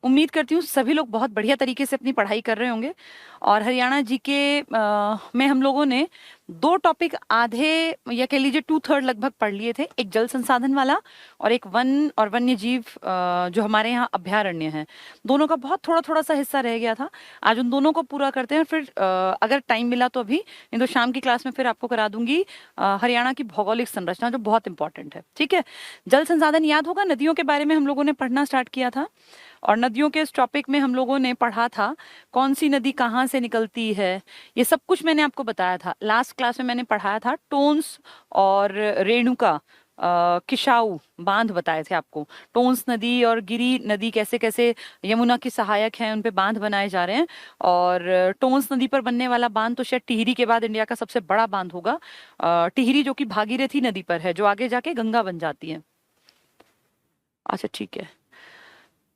उम्मीद करती हूँ सभी लोग बहुत बढ़िया तरीके से अपनी पढ़ाई कर रहे होंगे। और हरियाणा जीके में हम लोगों ने दो टॉपिक आधे या कह लीजिए 2/3 लगभग पढ़ लिए थे, एक जल संसाधन वाला और एक वन और वन्य जीव जो हमारे यहाँ अभ्यारण्य है, दोनों का बहुत थोड़ा थोड़ा सा हिस्सा रह गया था। आज उन दोनों को पूरा करते हैं, फिर अगर टाइम मिला तो अभी, नहीं तो शाम की क्लास में फिर आपको करा दूंगी हरियाणा की भौगोलिक संरचना जो बहुत इंपॉर्टेंट है। ठीक है, जल संसाधन याद होगा, नदियों के बारे में हम लोगों ने पढ़ना स्टार्ट किया था और नदियों के इस टॉपिक में हम लोगों ने पढ़ा था कौन सी नदी कहाँ से निकलती है, ये सब कुछ मैंने आपको बताया था। लास्ट क्लास में मैंने पढ़ाया था टोन्स और रेणुका किशाऊ बांध बताए थे आपको। टोन्स नदी और गिरी नदी कैसे कैसे यमुना की सहायक हैं, उन पे बांध बनाए जा रहे हैं। और टोन्स नदी पर बनने वाला बांध तो शायद टिहरी के बाद इंडिया का सबसे बड़ा बांध होगा। टिहरी जो कि भागीरथी नदी पर है, जो आगे जाके गंगा बन जाती है। अच्छा ठीक है।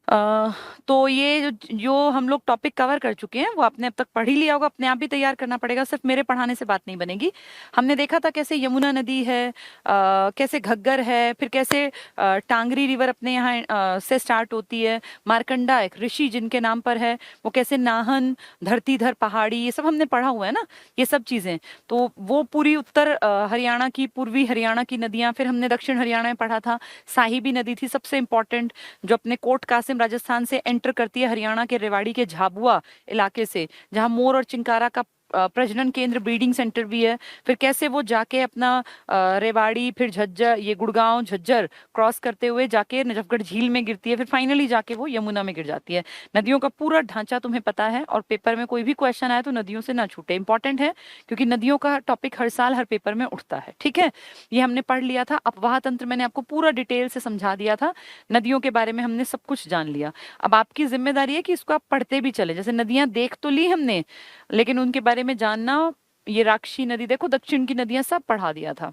तो ये जो हम लोग टॉपिक कवर कर चुके हैं वो आपने अब तक पढ़ ही लिया होगा, अपने आप भी तैयार करना पड़ेगा, सिर्फ मेरे पढ़ाने से बात नहीं बनेगी। हमने देखा था कैसे यमुना नदी है, कैसे घग्गर है, फिर कैसे टांगरी रिवर अपने यहाँ से स्टार्ट होती है, मार्कंडा एक ऋषि जिनके नाम पर है, वो कैसे नाहन, धरतीधर पहाड़ी, ये सब हमने पढ़ा हुआ है ना, ये सब चीजें। तो वो पूरी उत्तर हरियाणा की, पूर्वी हरियाणा की नदियां। फिर हमने दक्षिण हरियाणा में पढ़ा था साहिबी नदी थी सबसे इंपॉर्टेंट, जो अपने कोट कासिम राजस्थान से एंटर करती है हरियाणा के रेवाड़ी के झाबुआ इलाके से, जहां मोर और चिंकारा का प्रजनन केंद्र, ब्रीडिंग सेंटर भी है। फिर कैसे वो जाके अपना रेवाड़ी, फिर झज्जर, ये गुड़गांव झज्जर क्रॉस करते हुए जाके नजफगढ़ झील में गिरती है, फिर फाइनली जाके वो यमुना में गिर जाती है। नदियों का पूरा ढांचा तुम्हें पता है, और पेपर में कोई भी क्वेश्चन आए तो नदियों से ना छूटे, इंपॉर्टेंट है, क्योंकि नदियों का टॉपिक हर साल हर पेपर में उठता है। ठीक है, ये हमने पढ़ लिया था। अपवाह तंत्र मैंने आपको पूरा डिटेल से समझा दिया था, नदियों के बारे में हमने सब कुछ जान लिया। अब आपकी जिम्मेदारी है कि इसको आप पढ़ते भी चले। जैसे नदियां देख तो ली हमने, लेकिन उनके बारे में जानना, ये राक्षी नदी देखो, दक्षिण की नदियां सब पढ़ा दिया था।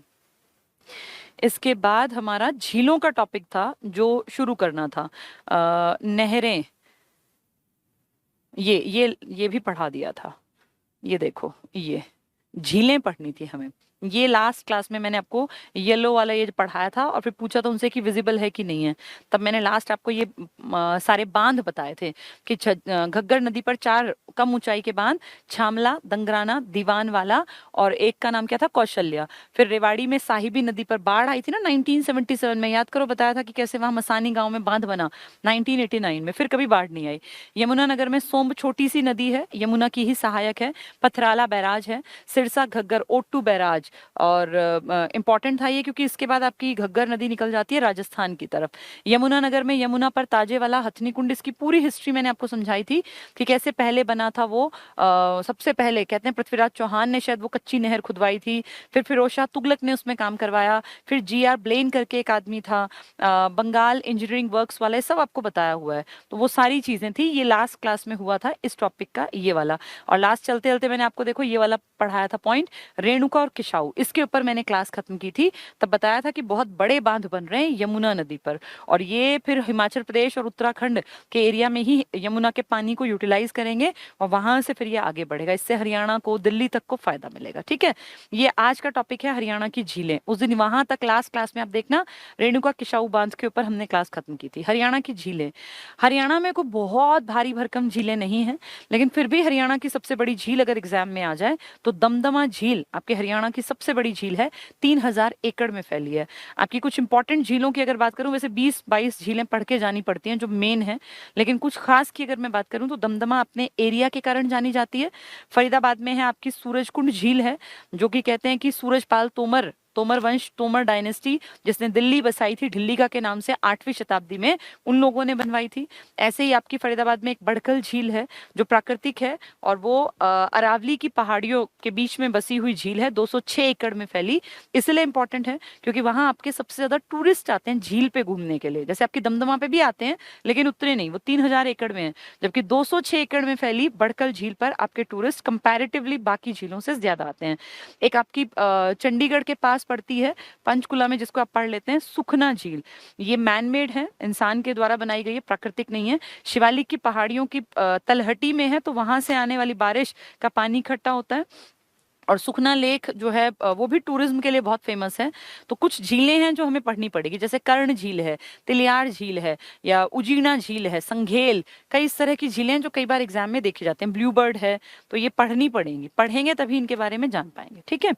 इसके बाद हमारा झीलों का टॉपिक था जो शुरू करना था, नहरें, ये भी पढ़ा दिया था। ये देखो, ये झीलें पढ़नी थी हमें। ये लास्ट क्लास में मैंने आपको येलो वाला ये पढ़ाया था, और फिर पूछा था उनसे कि विजिबल है कि नहीं है। तब मैंने लास्ट आपको ये सारे बांध बताए थे कि घग्गर नदी पर 4 कम ऊंचाई के बांध, छामला, दंगराना, दीवान वाला, और एक का नाम क्या था, कौशल्या। फिर रेवाड़ी में साहिबी नदी पर बाढ़ आई थी ना 1977 में, याद करो, बताया था कि कैसे वहां मसानी गांव में बांध बना 1989 में, फिर कभी बाढ़ नहीं आई। यमुनानगर में सोम्ब छोटी सी नदी है, यमुना की ही सहायक है। पथराला बैराज है, सिरसा घग्गर ओट्टू बैराज। और इंपॉर्टेंट था ये क्योंकि इसके बाद आपकी घग्गर नदी निकल जाती है राजस्थान की तरफ। यमुनानगर में यमुना पर ताजे वाला हथनी कुंड, इसकी पूरी हिस्ट्री मैंने आपको समझाई थी कि कैसे पहले बना था वो। सबसे पहले कहते हैं पृथ्वीराज चौहान ने शायद वो कच्ची नहर खुदवाई थी, फिर फिरोज शाह तुगलक ने उसमें काम करवाया, फिर GR ब्लेन करके एक आदमी था, बंगाल इंजीनियरिंग वर्क्स वाला, सब आपको बताया हुआ है। तो वो सारी चीजें थी, ये लास्ट क्लास में हुआ था इस टॉपिक का ये वाला। और लास्ट चलते चलते मैंने आपको देखो ये वाला पढ़ाया था पॉइंट, रेणुका और किशाऊ, इसके ऊपर मैंने क्लास खत्म की थी। तब बताया था कि बहुत बड़े बांध बन रहे हैं यमुना नदी पर, और ये फिर हिमाचल प्रदेश और उत्तराखंड के एरिया में ही यमुना के पानी को यूटिलाइज करेंगे, और वहां से फिर ये आगे बढ़ेगा, इससे हरियाणा को, दिल्ली तक को फायदा मिलेगा। ठीक है, ये आज का टॉपिक है हरियाणा की झीलें। उस दिन वहां तक लास्ट क्लास में आप देखना, रेणुका किशाऊ बांध के ऊपर हमने क्लास खत्म की थी। हरियाणा की झीलें, हरियाणा में कोई बहुत भारी भरकम झीलें नहीं है, लेकिन फिर भी हरियाणा की सबसे बड़ी झील अगर एग्जाम में आ जाए तो दमदमा झील आपके हरियाणा की सबसे बड़ी झील है, 3000 एकड़ में फैली है। आपकी कुछ इंपॉर्टेंट झीलों की अगर बात करूं, वैसे 20-22 झीलें पढ़ के जानी पड़ती हैं जो मेन है, लेकिन कुछ खास की अगर मैं बात करूं तो दमदमा अपने एरिया के कारण जानी जाती है। फरीदाबाद में है आपकी सूरजकुंड झील है, जो कि कहते हैं कि सूरजपाल तोमर, तोमर वंश, तोमर डायनेस्टी, जिसने दिल्ली बसाई थी ढिल्लीका के नाम से 8वीं शताब्दी में, उन लोगों ने बनवाई थी। ऐसे ही आपकी फरीदाबाद में एक बड़कल झील है जो प्राकृतिक है, और वो अरावली की पहाड़ियों के बीच में बसी हुई झील है, 206 एकड़ में फैली। इसलिए इंपॉर्टेंट है क्योंकि वहां आपके सबसे ज्यादा टूरिस्ट आते हैं झील पे घूमने के लिए। जैसे आपकी दमदमा पे भी आते हैं, लेकिन उतने नहीं, वो 3000 एकड़ में है, जबकि 206 एकड़ में फैली बड़कल झील पर आपके टूरिस्ट कंपैरेटिवली बाकी झीलों से ज्यादा आते हैं। एक आपकी चंडीगढ़ के पास पड़ती है पंचकुला में, जिसको आप पढ़ लेते हैं, सुखना झील। ये मैनमेड है, इंसान के द्वारा बनाई गई है, प्राकृतिक नहीं है। शिवालिक की पहाड़ियों की तलहटी में है, तो वहां से आने वाली बारिश का पानी इकट्ठा होता है, और सुखना लेक जो है वो भी टूरिज्म के लिए बहुत फेमस है। तो कुछ झीलें हैं जो हमें पढ़नी पड़ेगी, जैसे कर्ण झील है, तिलियार झील है, या उजीना झील है, संघेल, कई इस तरह की झीलें हैं जो कई बार एग्जाम में देखे जाते हैं, ब्लू बर्ड है। तो ये पढ़नी पड़ेंगी, पढ़ेंगे तभी इनके बारे में जान पाएंगे। ठीक है।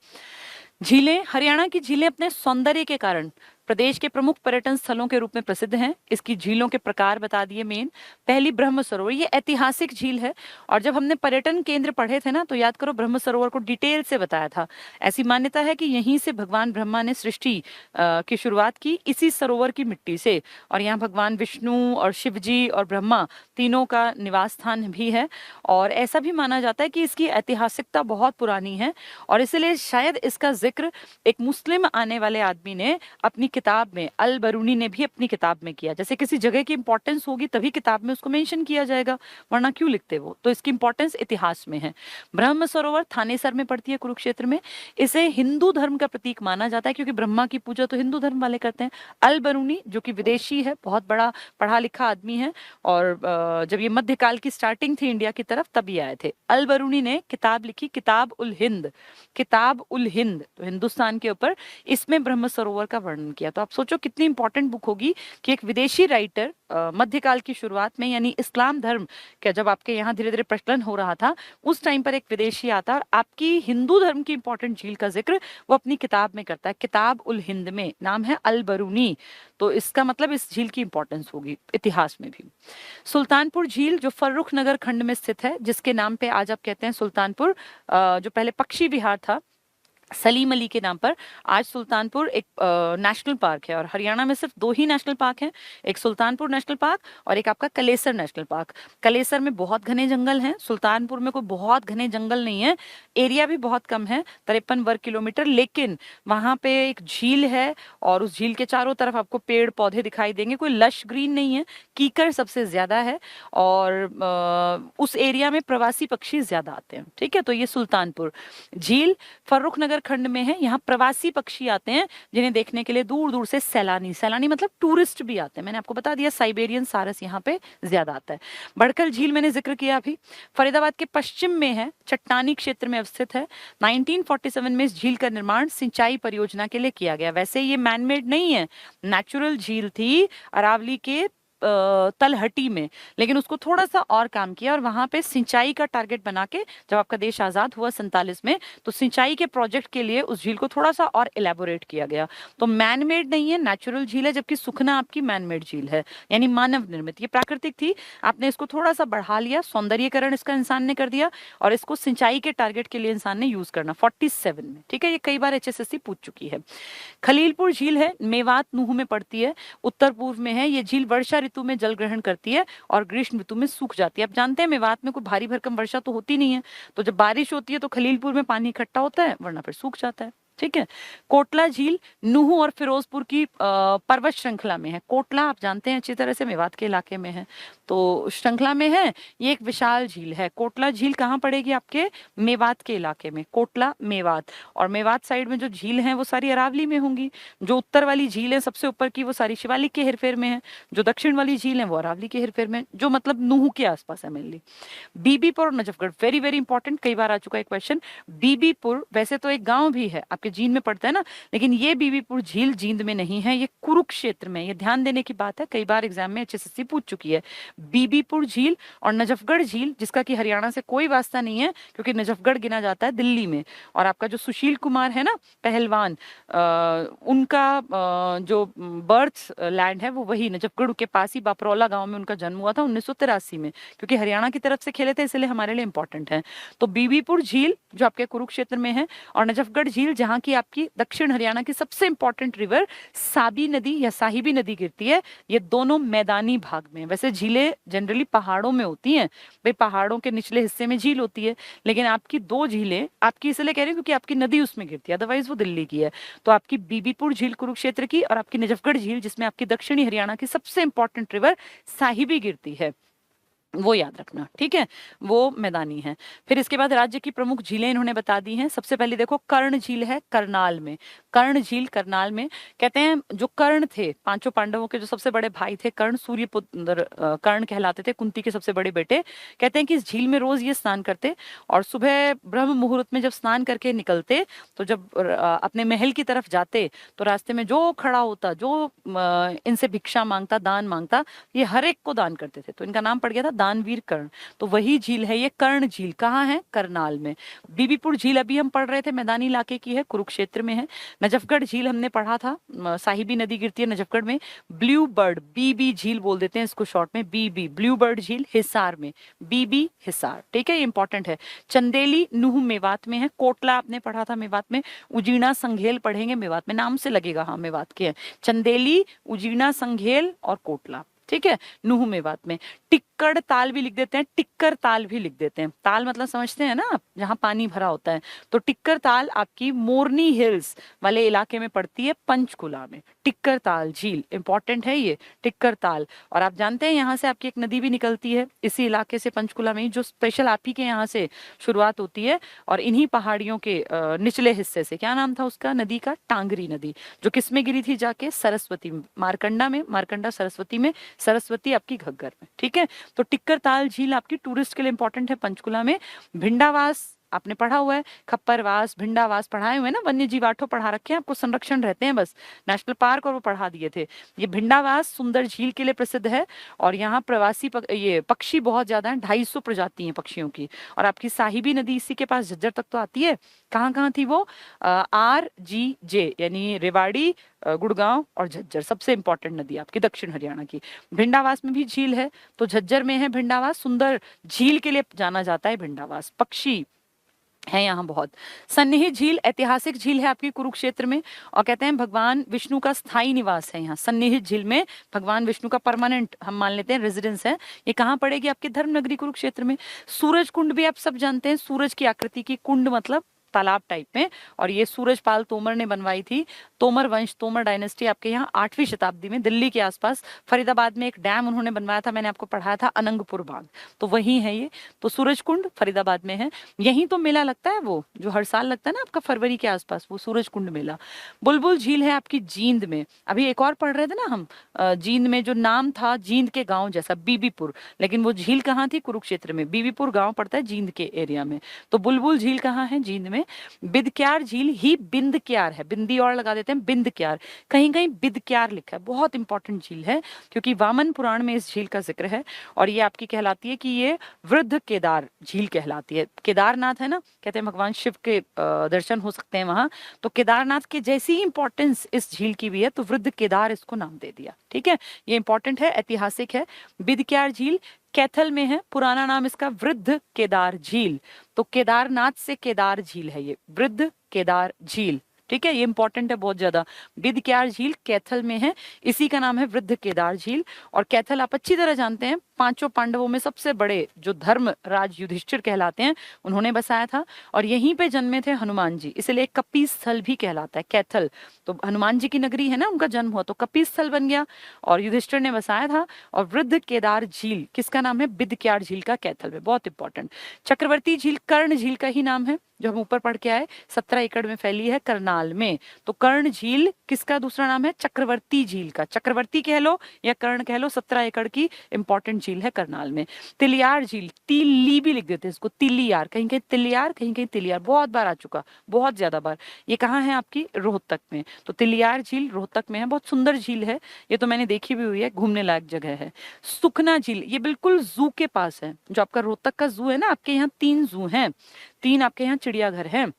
झीलें, हरियाणा की झीलें अपने सौंदर्य के कारण प्रदेश के प्रमुख पर्यटन स्थलों के रूप में प्रसिद्ध हैं। इसकी झीलों के प्रकार बता दिए मेन। पहली ब्रह्म सरोवर, ये ऐतिहासिक झील है। और जब हमने पर्यटन केंद्र पढ़े थे ना, तो याद करो ब्रह्म सरोवर को डिटेल से बताया था। ऐसी मान्यता है कि यहीं से भगवान ब्रह्मा ने सृष्टि की शुरुआत की, इसी सरोवर की मिट्टी से। और यहाँ भगवान विष्णु और शिव जी और ब्रह्मा तीनों का निवास स्थान भी है। और ऐसा भी माना जाता है कि इसकी ऐतिहासिकता बहुत पुरानी है, और इसलिए शायद इसका जिक्र एक मुस्लिम आने वाले आदमी ने अपनी किताब में, अल बरूनी ने भी अपनी किताब में किया। जैसे किसी जगह की इंपॉर्टेंस होगी तभी किताब में उसको मेंशन किया जाएगा, वरना क्यों लिखते वो। तो इसकी इंपॉर्टेंस इतिहास में है। ब्रह्म सरोवर थानेसर में पड़ती है, कुरुक्षेत्र में। इसे हिंदू धर्म का प्रतीक माना जाता है, क्योंकि ब्रह्मा की पूजा तो हिंदू धर्म वाले करते हैं। अल बरूनी जो कि विदेशी है, बहुत बड़ा पढ़ा लिखा आदमी है, और जब ये मध्यकाल की स्टार्टिंग थी इंडिया की तरफ, तभी आए थे। अल बरूनी ने किताब लिखी, किताब उल हिंद, किताब उल हिंद, तो हिंदुस्तान के ऊपर। इसमें ब्रह्म सरोवर का वर्णन किया। तो आप सोचो कितनी इंपॉर्टेंट बुक होगी कि एक विदेशी राइटर मध्यकाल की शुरुआत में, यानी इस्लाम धर्म का जब आपके यहाँ धीरे धीरे प्रचलन हो रहा था, उस टाइम पर एक विदेशी आता और आपकी हिंदू धर्म की इंपॉर्टेंट झील का जिक्र वो अपनी किताब में करता है। किताब उल हिंद में नाम है अल बरूनी। तो इसका मतलब इस झील की इंपॉर्टेंस होगी इतिहास में भी। सुल्तानपुर झील जो फर्रुख नगर खंड में स्थित है, जिसके नाम पे आज आप कहते हैं सुल्तानपुर, जो पहले पक्षी विहार था सलीम अली के नाम पर, आज सुल्तानपुर एक नेशनल पार्क है। और हरियाणा में सिर्फ दो ही नेशनल पार्क हैं, एक सुल्तानपुर नेशनल पार्क और एक आपका कलेसर नेशनल पार्क। कलेसर में बहुत घने जंगल हैं, सुल्तानपुर में कोई बहुत घने जंगल नहीं है, एरिया भी बहुत कम है, 53 वर्ग किलोमीटर। लेकिन वहां पे एक झील है, और उस झील के चारों तरफ आपको पेड़ पौधे दिखाई देंगे, कोई लश ग्रीन नहीं है, कीकर सबसे ज्यादा है, और उस एरिया में प्रवासी पक्षी ज्यादा आते हैं। ठीक है। तो ये सुल्तानपुर झील फर्रुख नगर खंड में है। यहाँ प्रवासी पक्षी आते हैं, जिन्हें देखने के लिए दूर दूर से सैलानी, सैलानी मतलब टूरिस्ट भी आते हैं। मैंने आपको बता दिया साइबेरियन सारस यहाँ पे ज्यादा आता है। बड़कल झील मैंने जिक्र किया अभी, फरीदाबाद के पश्चिम में है, चट्टानी क्षेत्र में अवस्थित है। 1947 में इस झील का निर्माण सिंचाई परियोजना के लिए किया गया। वैसे ये मैनमेड नहीं है, नेचुरल झील थी अरावली के तलहटी में, लेकिन उसको थोड़ा सा और काम किया, और वहां पे सिंचाई का टारगेट बना के, जब आपका देश आजाद हुआ 47 में, तो सिंचाई के प्रोजेक्ट के लिए उस झील को थोड़ा सा और इलेबोरेट किया गया। तो मैनमेड नहीं है, नेचुरल झील है, जबकि सुखना आपकी मैनमेड झील है, यानी मानव निर्मित। ये प्राकृतिक थी, आपने इसको थोड़ा सा बढ़ा लिया, सौंदर्यीकरण इसका इंसान ने कर दिया, और इसको सिंचाई के टारगेट के लिए इंसान ने यूज करना 47 में। ठीक है। ये कई बार HSSC पूछ चुकी है। खलीलपुर झील है, मेवात नूह में पड़ती है, उत्तर पूर्व में है। ये झील वर्षा ऋतु में जल ग्रहण करती है और ग्रीष्म ऋतु में सूख जाती है। आप जानते हैं मेवात में कोई भारी भरकम वर्षा तो होती नहीं है, तो जब बारिश होती है तो खलीलपुर में पानी इकट्ठा होता है, वरना फिर सूख जाता है। ठीक है। कोटला झील नूह और फिरोजपुर की पर्वत श्रृंखला में है। कोटला आप जानते हैं अच्छी तरह से मेवात के इलाके में है, तो श्रृंखला में है। ये एक विशाल झील है। कोटला झील कहाँ पड़ेगी? आपके मेवात के इलाके में, कोटला मेवात। और मेवात साइड में जो झील है वो सारी अरावली में होंगी। जो उत्तर वाली झील है सबसे ऊपर की, वो सारी शिवालिक के हेरफेर में है। जो दक्षिण वाली झील है वो अरावली के हेरफेर में, जो मतलब नूह के आसपास है मेनली। बीबीपुर और नजफगढ़, वेरी वेरी इंपॉर्टेंट, कई बार आ चुका है क्वेश्चन। बीबीपुर वैसे तो एक गांव भी है, आपके जींद में पड़ता है ना, लेकिन ये बीबीपुर झील जींद में नहीं है, ये कुरुक्षेत्र में। ये ध्यान देने की बात है, कई बार एग्जाम में HSSC पूछ चुकी है। बीबीपुर झील और नजफगढ़ झील, जिसका कि हरियाणा से कोई वास्ता नहीं है, क्योंकि नजफगढ़ गिना जाता है दिल्ली में। और आपका जो सुशील कुमार है ना पहलवान, उनका जो बर्थ लैंड है वो वही नजफगढ़ के पास ही बापरौला गांव में उनका जन्म हुआ था 1983 में। क्योंकि हरियाणा की तरफ से खेले थे, इसलिए हमारे लिए इंपॉर्टेंट है। तो बीबीपुर झील जो आपके कुरुक्षेत्र में है, और नजफगढ़ झील जहाँ की आपकी दक्षिण हरियाणा की सबसे इंपॉर्टेंट रिवर साबी नदी या साहिबी नदी गिरती है। ये दोनों मैदानी भाग में। वैसे झीलें जनरली पहाड़ों में होती हैं, भाई पहाड़ों के निचले हिस्से में झील होती है, लेकिन आपकी दो झीलें, आपकी इसलिए कह रही हूँ क्योंकि आपकी नदी उसमें गिरती है, अदरवाइज वो दिल्ली की है। तो आपकी बीबीपुर झील कुरुक्षेत्र की, और आपकी नजफगढ़ झील जिसमें आपकी दक्षिणी हरियाणा की सबसे इंपॉर्टेंट रिवर साहिबी गिरती है, वो याद रखना, ठीक है, वो मैदानी है। फिर इसके बाद राज्य की प्रमुख झीलें इन्होंने बता दी हैं। सबसे पहले देखो कर्ण झील है करनाल में, कर्ण झील करनाल में। कहते हैं जो कर्ण थे, पांचों पांडवों के जो सबसे बड़े भाई थे कर्ण, सूर्यपुत्र कर्ण कहलाते थे, कुंती के सबसे बड़े बेटे। कहते हैं कि इस झील में रोज ये स्नान करते और सुबह ब्रह्म मुहूर्त में जब स्नान करके निकलते तो जब अपने महल की तरफ जाते तो रास्ते में जो खड़ा होता, जो इनसे भिक्षा मांगता, दान मांगता, ये हर एक को दान करते थे, तो इनका नाम पड़ गया था दानवीर कर्ण। तो वही झील है ये कर्ण झील। कहाँ है? करनाल में। बीबीपुर झील अभी हम पढ़ रहे थे, मैदानी इलाके की है, कुरुक्षेत्र में है। नजफगढ़ झील हमने पढ़ा था, साहिबी नदी गिरती है नजफगढ़ में। ब्लू बर्ड, बीबी झील बोल देते हैं इसको शॉर्ट में, बीबी, ब्लू बर्ड झील हिसार में, बीबी हिसार, ठीक है, ये इंपॉर्टेंट है। चंदेली नूह मेवात में है। कोटला आपने पढ़ा था मेवात में। उजीना संघेल पढ़ेंगे मेवात में, नाम से लगेगा, हाँ मेवात के हैं। चंदेली, उजीना संघेल और कोटला, ठीक है, नूह मेवात में। टिक्कर ताल भी लिख देते हैं, टिक्कर ताल भी लिख देते हैं। ताल मतलब समझते हैं ना आप, जहां पानी भरा होता है। तो टिक्कर ताल आपकी मोरनी हिल्स वाले इलाके में पड़ती है, पंचकुला में। टिक्कर ताल झील इंपॉर्टेंट है ये, टिक्कर ताल। और आप जानते हैं यहाँ से आपकी एक नदी भी निकलती है इसी इलाके से, पंचकुला में ही, जो स्पेशल आप ही के यहाँ से शुरुआत होती है और इन्हीं पहाड़ियों के निचले हिस्से से। क्या नाम था उसका नदी का? टांगरी नदी, जो किस में गिरी थी जाके? सरस्वती में, मारकंडा में, मारकंडा सरस्वती में, सरस्वती आपकी घग्गर में, ठीक है। तो टिक्कर ताल झील आपकी टूरिस्ट के लिए इंपॉर्टेंट है पंचकुला में। भिंडावास आपने पढ़ा हुआ है, खप्परवास, भिंडावास पढ़ाए हुए हैं ना, वन्य जीवाठो पढ़ा रखे हैं आपको, संरक्षण रहते हैं बस, नेशनल पार्क और वो पढ़ा दिए थे। ये भिंडावास सुंदर झील के लिए प्रसिद्ध है और यहाँ प्रवासी ये पक्षी बहुत ज्यादा हैं, 250 प्रजाति हैं पक्षियों की। और आपकी साहिबी नदी इसी के पास झज्जर तक तो आती है। कहाँ कहाँ थी वो? RGJ यानी रेवाड़ी, गुड़गांव और झज्जर, सबसे इंपॉर्टेंट नदी आपकी दक्षिण हरियाणा की। भिंडावास में भी झील है, तो झज्जर में है भिंडावास, सुंदर झील के लिए जाना जाता है भिंडावास, पक्षी है यहाँ बहुत। सन्निहित झील ऐतिहासिक झील है आपकी कुरुक्षेत्र में और कहते हैं भगवान विष्णु का स्थायी निवास है यहाँ सन्निहित झील में। भगवान विष्णु का परमानेंट हम मान लेते हैं रेजिडेंस है। ये कहाँ पड़ेगी? आपके धर्मनगरी कुरुक्षेत्र में। सूरज कुंड भी आप सब जानते हैं, सूरज की आकृति की कुंड मतलब तालाब टाइप में, और ये सूरजपाल तोमर ने बनवाई थी। तोमर वंश, तोमर डायनेस्टी आपके यहाँ 8वीं शताब्दी में दिल्ली के आसपास फरीदाबाद में एक डैम उन्होंने बनवाया था, मैंने आपको पढ़ाया था अनंगपुर बांध, तो वही है ये। तो सूरज कुंड फरीदाबाद में है। यहीं तो मेला लगता है वो जो हर साल लगता है ना आपका फरवरी के आसपास, वो सूरज कुंड मेला। बुलबुल झील है आपकी जींद में। अभी एक और पढ़ रहे थे ना हम, जींद में जो नाम था जींद के गांव जैसा बीबीपुर, लेकिन वो झील कहाँ थी? कुरुक्षेत्र में। बीबीपुर गांव पड़ता है जींद के एरिया में। तो बुलबुल झील कहाँ है? जींद में। बिदक्यार झील ही बिंदक्यार है, बिंदी और लगा देते हैं, बिंदक्यार, कहीं कहीं बिदक्यार लिखा है, बहुत इंपॉर्टेंट झील है क्योंकि वामन पुराण में इस झील का जिक्र है। और ये आपकी कहलाती है कि ये वृद्ध केदार झील कहलाती है। केदारनाथ है ना, कहते हैं भगवान शिव के दर्शन हो सकते हैं वहां, तो केदारनाथ के जैसी ही इंपॉर्टेंस इस झील की भी है, तो वृद्ध केदार इसको नाम दे दिया, ठीक है। ये इंपॉर्टेंट है, ऐतिहासिक है। बिदक्यार झील कैथल में है, पुराना नाम इसका वृद्ध केदार झील। तो केदारनाथ से केदार झील है ये, वृद्ध केदार झील, ठीक है, ये इंपॉर्टेंट है बहुत ज्यादा। बिदक्यार झील कैथल में है, इसी का नाम है वृद्ध केदार झील। और कैथल आप अच्छी तरह जानते हैं, पांचों पांडवों में सबसे बड़े जो धर्म राज युधिष्ठिर कहलाते हैं, उन्होंने बसाया था और यहीं पे जन्मे थे हनुमान जी, इसलिए कपि स्थल भी कहलाता है कैथल। तो हनुमान जी की नगरी है ना, उनका जन्म हुआ तो कपि स्थल बन गया और युधिष्ठिर ने बसाया था। और वृद्ध केदार झील किसका नाम है? बिदक्यार झील का, कैथल में, बहुत इंपॉर्टेंट। चक्रवर्ती झील कर्ण झील का ही नाम है, जो हम ऊपर पढ़ के आए, 17 एकड़ में फैली है करनाल में। तो कर्ण झील किसका दूसरा नाम है? चक्रवर्ती झील का, चक्रवर्ती कह लो या कर्ण कह लो, 17 एकड़ की इंपॉर्टेंट झील है करनाल में। तिलियार झील, तिल्ली भी लिख देते हैं इसको, तिलियार, कहीं कहीं तिलियार, कहीं कहीं तिलियार, बहुत बार आ चुका, बहुत ज्यादा बार। ये कहाँ है? आपकी रोहतक में। तो तिलियार झील रोहतक में है, बहुत सुंदर झील है, ये तो मैंने देखी भी हुई है, घूमने लायक जगह है। सुखना झील, ये बिल्कुल जू के पास है, जो आपका रोहतक का जू है ना, आपके यहाँ 3 जू हैं, 3 आपके यहाँ चिड़ियाघर हैं,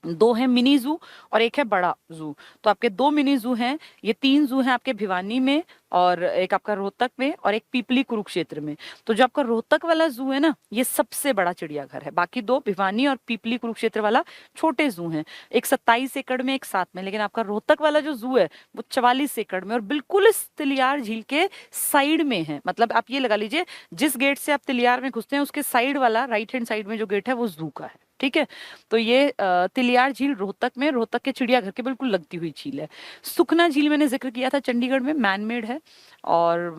2 है मिनी जू और एक है बड़ा जू। तो आपके 2 मिनी जू हैं, ये 3 जू हैं आपके भिवानी में और एक आपका रोहतक में और एक पीपली कुरुक्षेत्र में। तो जो आपका रोहतक वाला जू है ना, ये सबसे बड़ा चिड़ियाघर है, बाकी 2 भिवानी और पीपली कुरुक्षेत्र वाला छोटे जू हैं, एक 27 एकड़ में एक 7 में। लेकिन आपका रोहतक वाला जो जू है वो 44 एकड़ में और बिल्कुल इस तिलियार झील के साइड में है। मतलब आप ये लगा लीजिए, जिस गेट से आप तिलियार में घुसते हैं उसके साइड वाला राइट हैंड साइड में जो गेट है वो जू का है, ठीक है। तो ये तिलियार झील रोहतक में, रोहतक के चिड़ियाघर के बिल्कुल लगती हुई झील है। सुखना झील मैंने जिक्र किया था, चंडीगढ़ में, मैन मेड है। और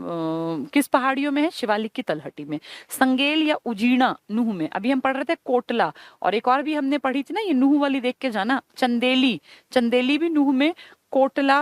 किस पहाड़ियों में है? शिवालिक की तलहटी में। संगेल या उजीना नूह में, अभी हम पढ़ रहे थे कोटला, और एक और भी हमने पढ़ी थी ना, ये नूह वाली देख के जाना, चंदेली, चंदेली भी नूह में, कोटला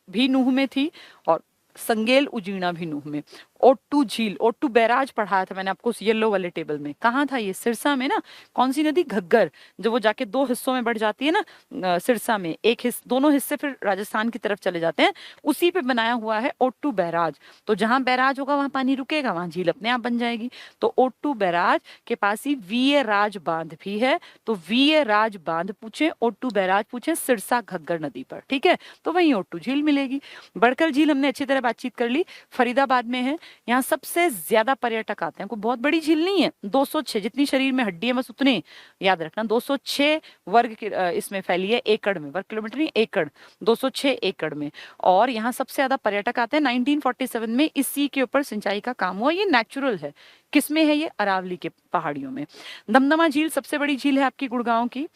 भी नूह में थी, और संगेल उजीना भी नूह में। ओट्टू झील, ओट्टू बैराज पढ़ाया था मैंने आपको उस येलो वाले टेबल में। कहाँ था ये? सिरसा में ना। कौन सी नदी? घग्गर, जो वो जाके दो हिस्सों में बढ़ जाती है ना, सिरसा में एक दोनों हिस्से फिर राजस्थान की तरफ चले जाते हैं, उसी पे बनाया हुआ है ओट्टू बैराज। तो जहां बैराज होगा वहां पानी रुकेगा, वहां झील अपने आप बन जाएगी। तो ओट्टू बैराज के पास ही वीए राज बांध भी है, तो वीए राज बांध पूछे, ओट्टू बैराज पूछे, सिरसा घग्गर नदी पर, ठीक है, तो वहीं ओट्टू झील मिलेगी। बड़कल झील हमने अच्छी तरह बातचीत कर ली, फरीदाबाद में है। यहाँ सबसे ज्यादा पर्यटक आते हैं, कोई बहुत बड़ी झील नहीं है, 206, जितनी शरीर में हड्डी है बस उतने याद रखना, 206 वर्ग इसमें फैली है, एकड़ में, वर्ग किलोमीटर नहीं, एकड़, 206 एकड़ में। और यहाँ सबसे ज्यादा पर्यटक आते हैं। 1947 में इसी के ऊपर सिंचाई का काम हुआ। ये नेचुरल है। किसमें है ये? अरावली के पहाड़ियों में। दमदमा झील सबसे बड़ी झील है आपकी गुड़गांव की,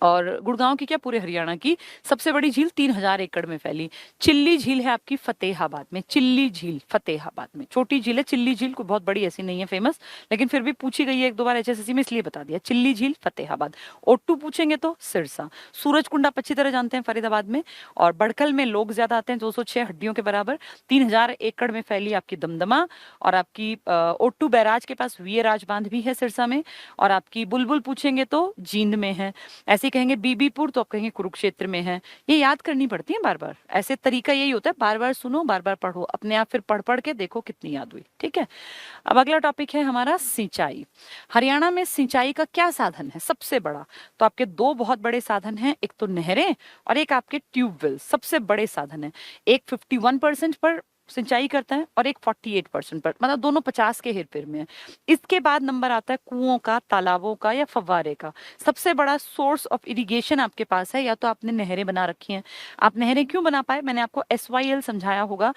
और गुड़गांव की क्या, पूरे हरियाणा की सबसे बड़ी झील, 3000 एकड़ में फैली। चिल्ली झील है आपकी फतेहाबाद में, चिल्ली झील फतेहाबाद में, छोटी झील है चिल्ली झील, कोई बहुत बड़ी ऐसी नहीं है फेमस, लेकिन फिर भी पूछी गई है एक दो बार एचएसएससी में, इसलिए बता दिया, चिल्ली झील फतेहाबाद। ओट्टू पूछेंगे तो सिरसा। सूरजकुंड आप अच्छी तरह जानते हैं फरीदाबाद में। और बड़कल में लोग ज्यादा आते हैं, 206 हड्डियों के बराबर, 3000 एकड़ में फैली आपकी दमदमा। और आपकी ओट्टू बैराज के पास वीए राज बांध भी है सिरसा में। और आपकी बुलबुल पूछेंगे तो जींद में है। ऐसे कहेंगे बीबीपुर तो आप कहेंगे कुरुक्षेत्र में है। ये याद करनी पड़ती है बार बार, ऐसे तरीका यही होता है, बार बार सुनो, बार बार पढ़ो, अपने आप फिर पढ़ पढ़ के देखो कितनी याद हुई, ठीक है। अब अगला टॉपिक है हमारा सिंचाई। हरियाणा में सिंचाई का क्या साधन है सबसे बड़ा? तो आपके दो बहुत बड़े साधन हैं, एक तो नहरें और एक आपके ट्यूबवेल, सबसे बड़े साधन है। एक 51% पर सिंचाई करता है और एक 48% पर, मतलब दोनों 50 के हेरफेर में है। इसके बाद नंबर आता है कुओं का, तालाबों का या फव्वारे का। सबसे बड़ा सोर्स ऑफ इरिगेशन आपके पास है, या तो आपने नहरें बना रखी हैं। आप नहरें क्यों बना पाए? मैंने आपको SYL समझाया होगा,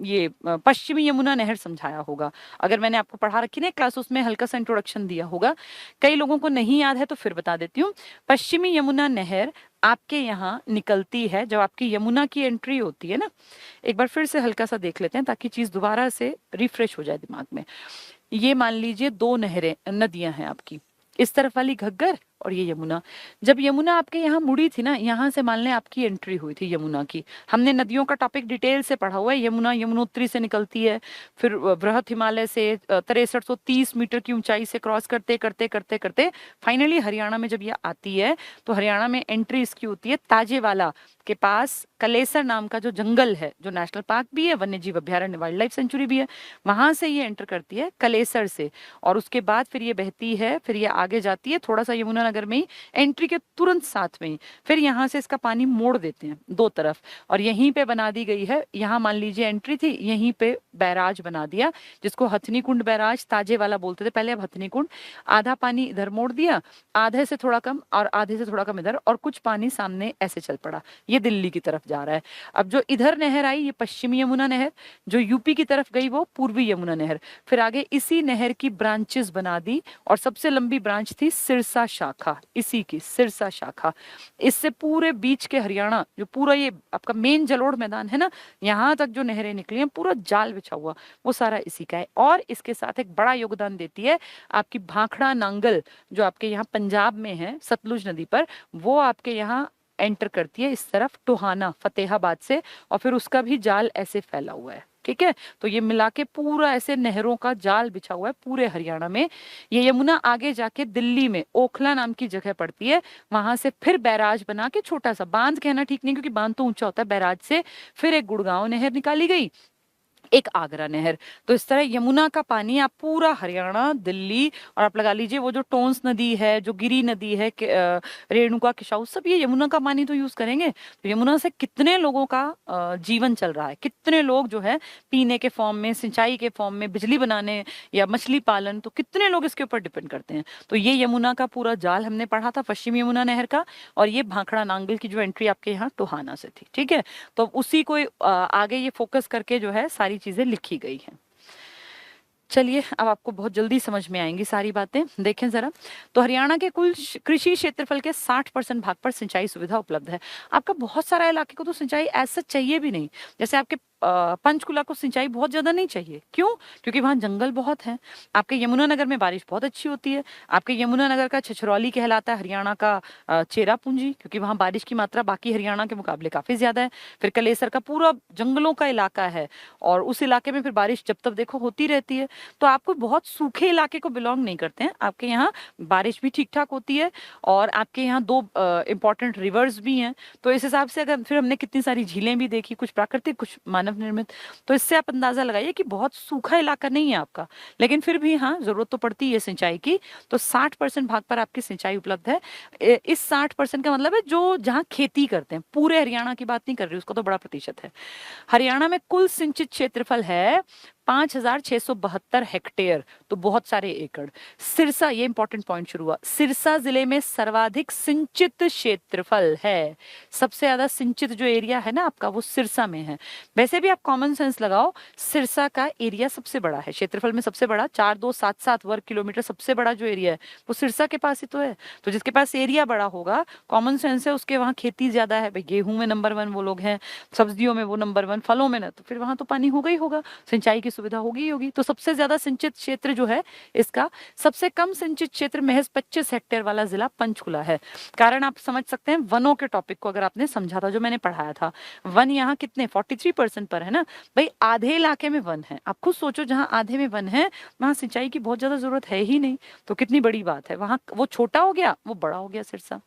ये पश्चिमी यमुना नहर समझाया होगा। अगर मैंने आपको पढ़ा रखी ना क्लास, उसमें हल्का सा इंट्रोडक्शन दिया होगा, कई लोगों को नहीं याद है तो फिर बता देती हूँ। पश्चिमी यमुना नहर आपके यहाँ निकलती है जब आपकी यमुना की एंट्री होती है ना। एक बार फिर से हल्का सा देख लेते हैं ताकि चीज दोबारा से रिफ्रेश हो जाए दिमाग में। ये मान लीजिए दो नहरें, नदियां हैं आपकी, इस तरफ वाली घग्गर और ये यमुना। जब यमुना आपके यहाँ मुड़ी थी ना, यहाँ से मान लें आपकी एंट्री हुई थी यमुना की। हमने नदियों का टॉपिक डिटेल से पढ़ा हुआ है। यमुना यमुनोत्री से निकलती है, फिर बृहत हिमालय से 6330 मीटर की ऊंचाई से क्रॉस करते करते करते करते फाइनली हरियाणा में जब ये आती है, तो हरियाणा में एंट्री इसकी होती है ताजेवाला के पास। कलेसर नाम का जो जंगल है, जो नेशनल पार्क भी है, वन्य जीव अभ्यारण्य, वाइल्ड लाइफ सेंचुरी भी है, वहां से ये एंटर करती है कलेसर से। और उसके बाद फिर ये बहती है, फिर ये आगे जाती है थोड़ा सा यमुना नगर में ही, एंट्री के तुरंत साथ में ही फिर यहाँ से इसका पानी मोड़ देते हैं दो तरफ, और यहीं पे बना दी गई है। यहाँ मान लीजिए एंट्री थी, यहीं पे बैराज बना दिया, जिसको हथनी कुंड बैराज ताजे वाला बोलते थे पहले, अब हथनी कुंड। आधा पानी इधर मोड़ दिया, आधे से थोड़ा कम और आधे से थोड़ा कम इधर, और कुछ पानी सामने ऐसे चल पड़ा, ये दिल्ली की तरफ जा रहा है। अब जो इधर नहर आई, ये पश्चिमी यमुना नहर, जो यूपी की तरफ गई वो पूर्वी यमुना नहर। फिर आगे इसी नहर की ब्रांचेस बना दी, और सबसे लंबी ब्रांच थी सिरसा शाखा, इसी की सिरसा शाखा। इससे पूरे बीच के हरियाणा, जो पूरा ये आपका मेन जलोढ़ मैदान है ना, यहाँ तक जो नहरें निकली हैं, पूरा जाल बिछा हुआ, वो सारा इसी का है। और इसके साथ एक बड़ा योगदान देती है आपकी भाखड़ा नांगल, जो आपके यहाँ पंजाब में है सतलुज नदी पर, वो आपके यहाँ एंटर करती है इस तरफ टोहाना फतेहाबाद से, और फिर उसका भी जाल ऐसे फैला हुआ है, ठीक है। तो ये मिला के पूरा ऐसे नहरों का जाल बिछा हुआ है पूरे हरियाणा में। ये यमुना आगे जाके दिल्ली में ओखला नाम की जगह पड़ती है, वहां से फिर बैराज बना के, छोटा सा बांध कहना ठीक नहीं क्योंकि बांध तो ऊंचा होता है, बैराज से फिर एक गुड़गांव नहर निकाली गई, एक आगरा नहर। तो इस तरह यमुना का पानी आप पूरा हरियाणा, दिल्ली, और आप लगा लीजिए वो जो टोंस नदी है, जो गिरी नदी है, रेणुका, किशाऊ, सब ये यमुना का पानी तो यूज करेंगे। तो यमुना से कितने लोगों का जीवन चल रहा है, कितने लोग जो है पीने के फॉर्म में, सिंचाई के फॉर्म में, बिजली बनाने या मछली पालन, तो कितने लोग इसके ऊपर डिपेंड करते हैं। तो ये यमुना का पूरा जाल हमने पढ़ा था, पश्चिमी यमुना नहर का। और ये भाखड़ा नांगल की जो एंट्री आपके यहाँ टोहाना से थी, ठीक है। तो उसी को आगे ये फोकस करके जो है सारी चीजें लिखी गई हैं। चलिए, अब आपको बहुत जल्दी समझ में आएंगी सारी बातें। देखें जरा, तो हरियाणा के कुल कृषि क्षेत्रफल के 60% भाग पर सिंचाई सुविधा उपलब्ध है। आपका बहुत सारा इलाके को तो सिंचाई ऐसा चाहिए भी नहीं। जैसे आपके पंचकुला को सिंचाई बहुत ज्यादा नहीं चाहिए। क्यों? क्योंकि वहां जंगल बहुत है। आपके यमुनानगर में बारिश बहुत अच्छी होती है। आपके यमुनानगर का छछरौली कहलाता है हरियाणा का चेरापूंजी, क्योंकि वहां बारिश की मात्रा बाकी हरियाणा के मुकाबले काफी ज्यादा है। फिर कलेसर का पूरा जंगलों का इलाका है, और उस इलाके में फिर बारिश जब तक देखो होती रहती है। तो आपको बहुत सूखे इलाके को बिलोंग नहीं करते हैं। आपके यहाँ बारिश भी ठीक ठाक होती है, और आपके यहाँ दो इंपॉर्टेंट रिवर्स भी हैं। तो इस हिसाब से अगर फिर हमने कितनी सारी झीलें भी देखी, कुछ प्राकृतिक कुछ मानव निर्मित, तो इससे आप अंदाजा लगाइए कि बहुत सूखा इलाका नहीं है आपका। लेकिन फिर भी हाँ, जरूरत तो पड़ती है सिंचाई की। तो 60% भाग पर आपकी सिंचाई उपलब्ध है। इस 60% का मतलब है जो जहाँ खेती करते हैं। पूरे हरियाणा की बात नहीं कर रही, उसको तो बड़ा प्रतिशत है। हरियाणा में कुल सिंचित क्षेत्रफल है 5,672 हेक्टेयर, तो बहुत सारे एकड़। सिरसा, ये इंपॉर्टेंट पॉइंट शुरू हुआ, सिरसा जिले में सर्वाधिक सिंचित क्षेत्रफल है। सबसे ज्यादा सिंचित जो एरिया है ना आपका, वो सिरसा में है। वैसे भी आप कॉमन सेंस लगाओ, सिरसा का एरिया सबसे बड़ा है, क्षेत्रफल में सबसे बड़ा, 4277 वर्ग किलोमीटर सबसे बड़ा जो एरिया है वो सिरसा के पास ही तो है। तो जिसके पास एरिया बड़ा होगा, कॉमन सेंस है, उसके वहां खेती ज्यादा है। भाई गेहूं में नंबर 1 वो लोग हैं, सब्जियों में वो नंबर 1, फलों में ना, तो फिर वहां तो पानी होगा ही होगा, सिंचाई की सुविधा होगी ही होगी। तो सबसे ज्यादा सिंचित क्षेत्र जो है इसका, सबसे कम सिंचित क्षेत्र महज 25 हेक्टेयर वाला जिला पंचकुला है। कारण आप समझ सकते हैं, वनों के टॉपिक को अगर आपने समझा था जो मैंने पढ़ाया था, वन यहाँ कितने 43% पर है ना भाई, आधे इलाके में वन है। आप खुद सोचो, जहां आधे में वन है वहां सिंचाई की बहुत ज्यादा जरूरत है ही नहीं। तो कितनी बड़ी बात है, वहां वो छोटा हो गया, वो बड़ा हो गया सिरसा।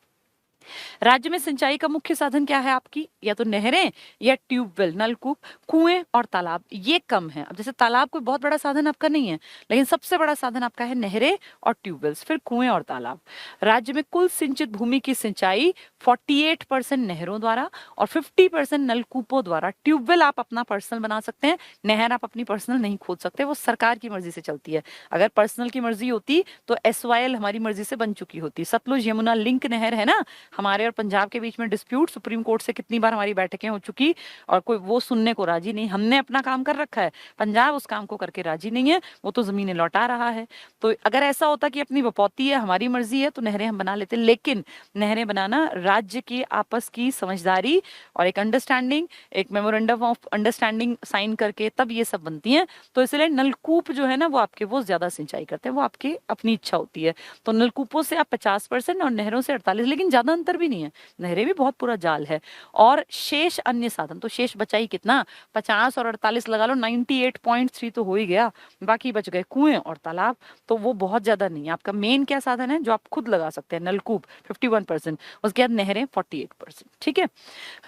राज्य में सिंचाई का मुख्य साधन क्या है आपकी? या तो नहरें, या ट्यूबवेल, नलकूप, कुएं और तालाब। ये कम है। अब जैसे तालाब कोई बहुत बड़ा साधन आपका नहीं है, लेकिन सबसे बड़ा साधन आपका है नहरें और ट्यूबवेल्स, फिर कुएं और तालाब। राज्य में कुल सिंचित भूमि की सिंचाई 48% नहरों द्वारा और 50% नलकूपों द्वारा। ट्यूबवेल आप अपना पर्सनल बना सकते हैं, नहर आप अपनी पर्सनल नहीं खोद सकते, वो सरकार की मर्जी से चलती है। अगर पर्सनल की मर्जी होती तो SYL हमारी मर्जी से बन चुकी होती। सतलुज यमुना लिंक नहर है ना हमारे और पंजाब के बीच में, डिस्प्यूट सुप्रीम कोर्ट से कितनी बार हमारी बैठकें हो चुकी, और कोई वो सुनने को राजी नहीं। हमने अपना काम कर रखा है, पंजाब उस काम को करके राजी नहीं है, वो तो जमीनें लौटा रहा है। तो अगर ऐसा होता कि अपनी बपौती है, हमारी मर्जी है, तो नहरें हम बना लेते। लेकिन नहरें बनाना राज्य की आपस की समझदारी और एक अंडरस्टैंडिंग, एक मेमोरेंडम ऑफ अंडरस्टैंडिंग साइन करके तब ये सब बनती हैं। तो इसलिए नलकूप जो है ना वो आपके, वो ज्यादा सिंचाई करते हैं, वो आपकी अपनी इच्छा होती है। तो नलकूपों से आप 50% और नहरों से 48, लेकिन ज्यादा अंतर भी नहीं है, नहरें भी बहुत पूरा जाल है। और शेष अन्य साधन, तो शेष बचा ही कितना, 50 और 48 लगा लो, 98.3 तो हो ही गया। बाकी बच गए कुएं और तालाब, तो वो बहुत ज्यादा नहीं है। आपका मेन क्या साधन है जो आप खुद लगा सकते हैं? नलकूप 51%, उसके बाद नहरें 48%। ठीक है।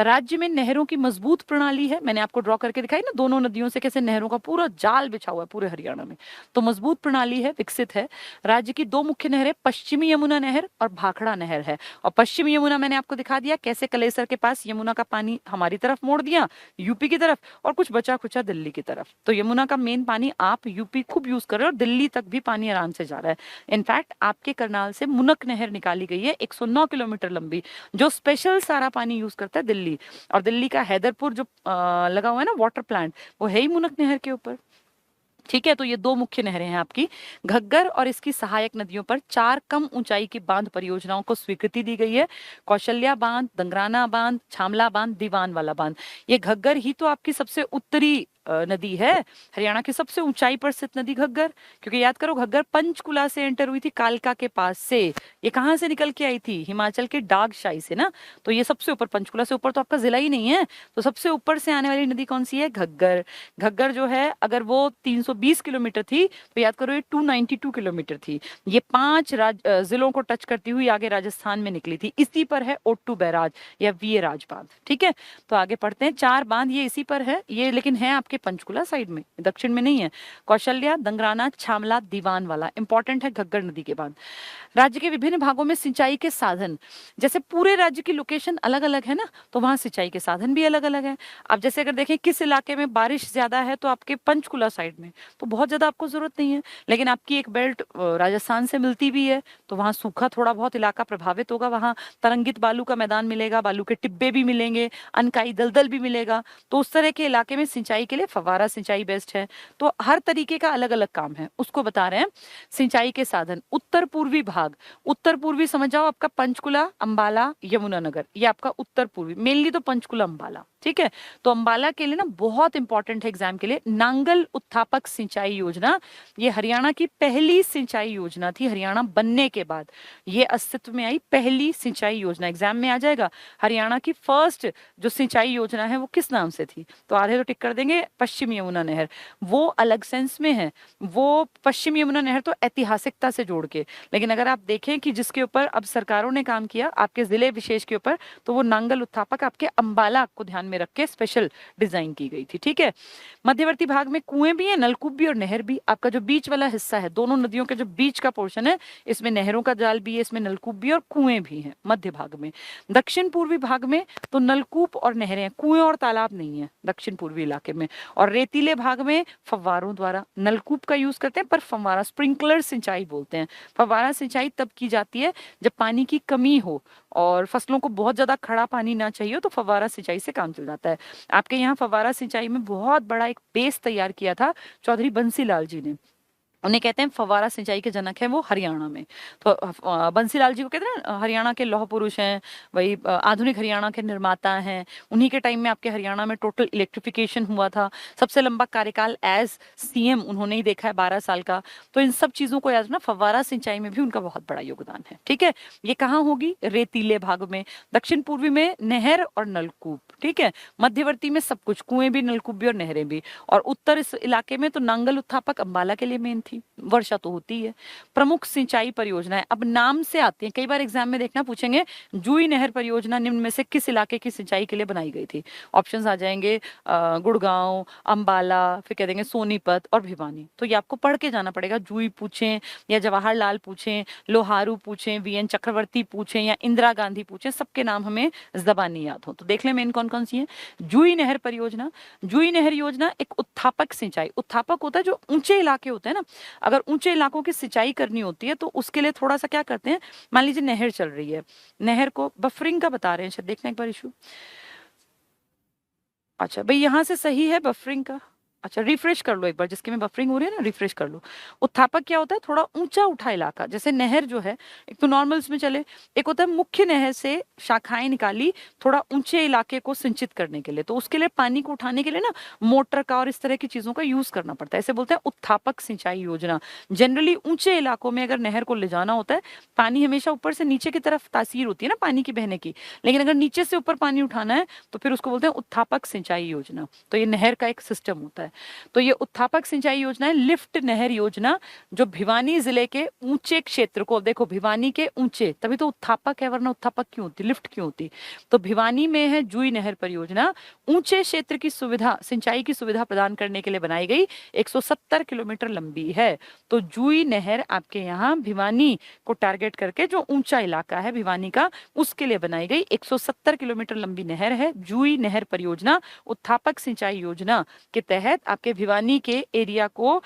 राज्य में नहरों की मजबूत प्रणाली है, मैंने आपको ड्रॉ करके दिखाई ना, दोनों नदियों से कैसे नहरों का पूरा जाल बिछा हुआ है पूरे हरियाणा में। तो मजबूत प्रणाली है, विकसित है। राज्य की दो मुख्य नहरें पश्चिमी यमुना नहर और भाखड़ा नहर है। और पश्चिमी यमुना मैंने आपको दिखा दिया कैसे कलेसर के पास यमुना का पानी हमारी तरफ मोड़ दिया, यूपी की तरफ, और कुछ बचा खुचा दिल्ली की तरफ। तो यमुना का मेन पानी आप यूपी खूब यूज कर रहे हो, और दिल्ली तक भी पानी आराम से जा रहा है। इनफैक्ट आपके करनाल से मुनक नहर निकाली गई है 109 किलोमीटर लंबी, जो स्पेशल सारा पानी यूज करता है दिल्ली। और दिल्ली का हैदरपुर जो लगा हुआ है ना वाटर प्लांट, वो है ही मुनक नहर के ऊपर। ठीक है। तो ये दो मुख्य नहरें हैं आपकी। घग्गर और इसकी सहायक नदियों पर 4 कम ऊंचाई की बांध परियोजनाओं को स्वीकृति दी गई है। कौशल्या बांध, दंगराना बांध, छामला बांध, दीवान वाला बांध। ये घग्गर ही तो आपकी सबसे उत्तरी नदी है, हरियाणा की सबसे ऊंचाई पर स्थित नदी घग्गर। क्योंकि याद करो, घग्गर पंचकुला से एंटर हुई थी कालका के पास से। ये कहां से निकल के आई थी? हिमाचल के डागशाही से ना। तो ये सबसे ऊपर, पंचकुला से ऊपर तो आपका जिला ही नहीं है, तो सबसे ऊपर से आने वाली नदी कौन सी है? घग्गर। घग्गर जो है, अगर वो 320 किलोमीटर थी, तो याद करो ये 292 किलोमीटर थी। ये 5 जिलों को टच करती हुई आगे राजस्थान में निकली थी। इसी पर है ओट्टू बैराज या वीए राज बांध। ठीक है। तो आगे पढ़ते हैं। 4 बांध ये इसी पर है, ये लेकिन है आपके पंचकुला साइड में, दक्षिण में नहीं है। कौशल्या, दंगराना, छामला, दीवान वाला। इंपॉर्टेंट है घग्गर नदी के बाद। राज्य के विभिन्न भागों में सिंचाई के साधन, जैसे पूरे राज्य की लोकेशन अलग अलग है ना, तो वहां सिंचाई के साधन भी अलग अलग है। अब जैसे अगर देखें किस इलाके में बारिश ज्यादा है, तो आपके पंचकुला साइड में तो बहुत ज्यादा आपको जरूरत नहीं है। लेकिन आपकी एक बेल्ट राजस्थान से मिलती भी है, तो वहां सूखा थोड़ा बहुत इलाका प्रभावित होगा, वहां तरंगित बालू का मैदान मिलेगा, बालू के टिब्बे भी मिलेंगे, अनकाई दलदल भी मिलेगा। तो उस तरह के इलाके में सिंचाई के लिए फव्वारा सिंचाई बेस्ट है। तो हर तरीके का अलग अलग काम है, उसको बता रहे हैं। सिंचाई के साधन, उत्तर पूर्वी भाग, उत्तर पूर्वी समझ जाओ आपका पंचकुला, अंबाला, यमुनानगर, ये आपका उत्तर पूर्वी, मेनली तो पंचकुला अंबाला, ठीक है। तो अंबाला के लिए ना बहुत इंपॉर्टेंट है एग्जाम के लिए, नांगल उत्थापक सिंचाई योजना। ये हरियाणा की पहली सिंचाई योजना थी, हरियाणा बनने के बाद ये अस्तित्व में आई पहली सिंचाई योजना। एग्जाम में आ जाएगा हरियाणा की फर्स्ट जो सिंचाई योजना है वो किस नाम से थी, तो आधे तो टिक कर देंगे, पश्चिम यमुना नहर। वो अलग सेंस में है, वो पश्चिम यमुना नहर तो ऐतिहासिकता से जोड़ के, लेकिन अगर आप देखें कि जिसके ऊपर अब सरकारों ने काम किया आपके जिले विशेष के ऊपर, तो वो नांगल उत्थापक आपके अंबाला को ध्यान में रख के स्पेशल डिजाइन की गई थी, ठीक है। मध्यवर्ती भाग में कुएं भी है, नलकूप भी और नहर भी। आपका जो बीच वाला हिस्सा है, दोनों नदियों के जो बीच का पोर्शन है, इसमें नहरों का जाल भी है, इसमें नलकूप भी और कुएं भी हैं मध्य भाग में। दक्षिण पूर्वी भाग में तो नलकूप और नहरें हैं, कुएं और तालाब नहीं है दक्षिण पूर्वी इलाके में। और रेतीले भाग में फव्वारों द्वारा, नलकूप का यूज करते हैं पर फव्वारा स्प्रिंकलर सिंचाई बोलते हैं। फव्वारा सिंचाई तब की जाती है जब पानी की कमी हो और फसलों को बहुत ज्यादा खड़ा पानी ना चाहिए, तो फव्वारा सिंचाई से काम चल जाता है। आपके यहाँ फव्वारा सिंचाई में बहुत बड़ा एक बेस तैयार किया था चौधरी बंसीलाल जी ने, उन्हें कहते हैं फव्वारा सिंचाई के जनक है वो हरियाणा में। तो बंसीलाल जी को कहते हैं ना, हरियाणा के लौह पुरुष हैं, वही आधुनिक हरियाणा के निर्माता हैं। उन्हीं के टाइम में आपके हरियाणा में टोटल इलेक्ट्रिफिकेशन हुआ था, सबसे लंबा कार्यकाल एज सीएम उन्होंने ही देखा है 12 साल का। तो इन सब चीजों को याद रखना, फव्वारा सिंचाई में भी उनका बहुत बड़ा योगदान है, ठीक है। ये कहाँ होगी, रेतीले भाग में, दक्षिण पूर्वी में नहर और नलकूप, ठीक है। मध्यवर्ती में सब कुछ, कुएं भी, नलकूप भी और नहरें भी। और उत्तर इस इलाके में तो नांगल उत्थापक अंबाला के लिए मेन थी, वर्षा तो होती है। प्रमुख सिंचाई परियोजनाएं अब नाम से आती हैं, कई बार एग्जाम में देखना पूछेंगे, जूही नहर परियोजना निम्न में से किस इलाके की सिंचाई के लिए बनाई गई थी। ऑप्शंस आ जाएंगे गुड़गांव, अंबाला, फिर कह देंगे सोनीपत और भिवानी। तो ये आपको पढ़ के जाना पड़ेगा, जूही पूछें या जवाहरलाल पूछें, लोहारू पूछें, वीएन चक्रवर्ती पूछें या इंदिरा गांधी पूछें, सबके नाम हमें जबानी याद हो। तो देख लें मेन कौन कौन सी है। जूही नहर परियोजना, जूही नहर योजना एक उत्थापक सिंचाई, उत्थापक होता है जो ऊंचे इलाके होते हैं ना, अगर ऊंचे इलाकों की सिंचाई करनी होती है तो उसके लिए थोड़ा सा क्या करते हैं, मान लीजिए नहर चल रही है, नहर को बफरिंग का बता रहे हैं, शायद देखना एक बार इशू। अच्छा भाई यहां से सही है बफरिंग का, अच्छा रिफ्रेश कर लो एक बार, जिसके में बफरिंग हो रही है ना रिफ्रेश कर लो। उत्थापक क्या होता है, थोड़ा ऊंचा उठा इलाका, जैसे नहर जो है एक तो नॉर्मल्स में चले, एक होता है मुख्य नहर से शाखाएं निकाली थोड़ा ऊंचे इलाके को सिंचित करने के लिए, तो उसके लिए पानी को उठाने के लिए ना मोटर का और इस तरह की चीजों का यूज करना पड़ता है, इसे बोलते हैं उत्थापक सिंचाई योजना। जनरली ऊंचे इलाकों में अगर नहर को ले जाना होता है, पानी हमेशा ऊपर से नीचे की तरफ तासीर होती है ना पानी की बहने की, लेकिन अगर नीचे से ऊपर पानी उठाना है तो फिर उसको बोलते हैं उत्थापक सिंचाई योजना। तो ये नहर का एक सिस्टम होता है। तो ये उत्थापक सिंचाई योजना है लिफ्ट नहर योजना, जो भिवानी जिले के ऊंचे क्षेत्र को, देखो भिवानी के ऊंचे, तभी तो उत्थापक है, वरना उत्थापक क्यों होती, लिफ्ट क्यों होती। तो भिवानी में है जूही नहर परियोजना, ऊंचे क्षेत्र की सुविधा, सिंचाई की सुविधा प्रदान करने के लिए बनाई गई, 170 किलोमीटर लंबी है। तो जूही नहर आपके यहाँ भिवानी को टारगेट करके, जो ऊंचा इलाका है भिवानी का, उसके लिए बनाई गई 170 किलोमीटर लंबी नहर है जूही नहर परियोजना। उत्थापक सिंचाई योजना के तहत आपके भिवानी के एरिया को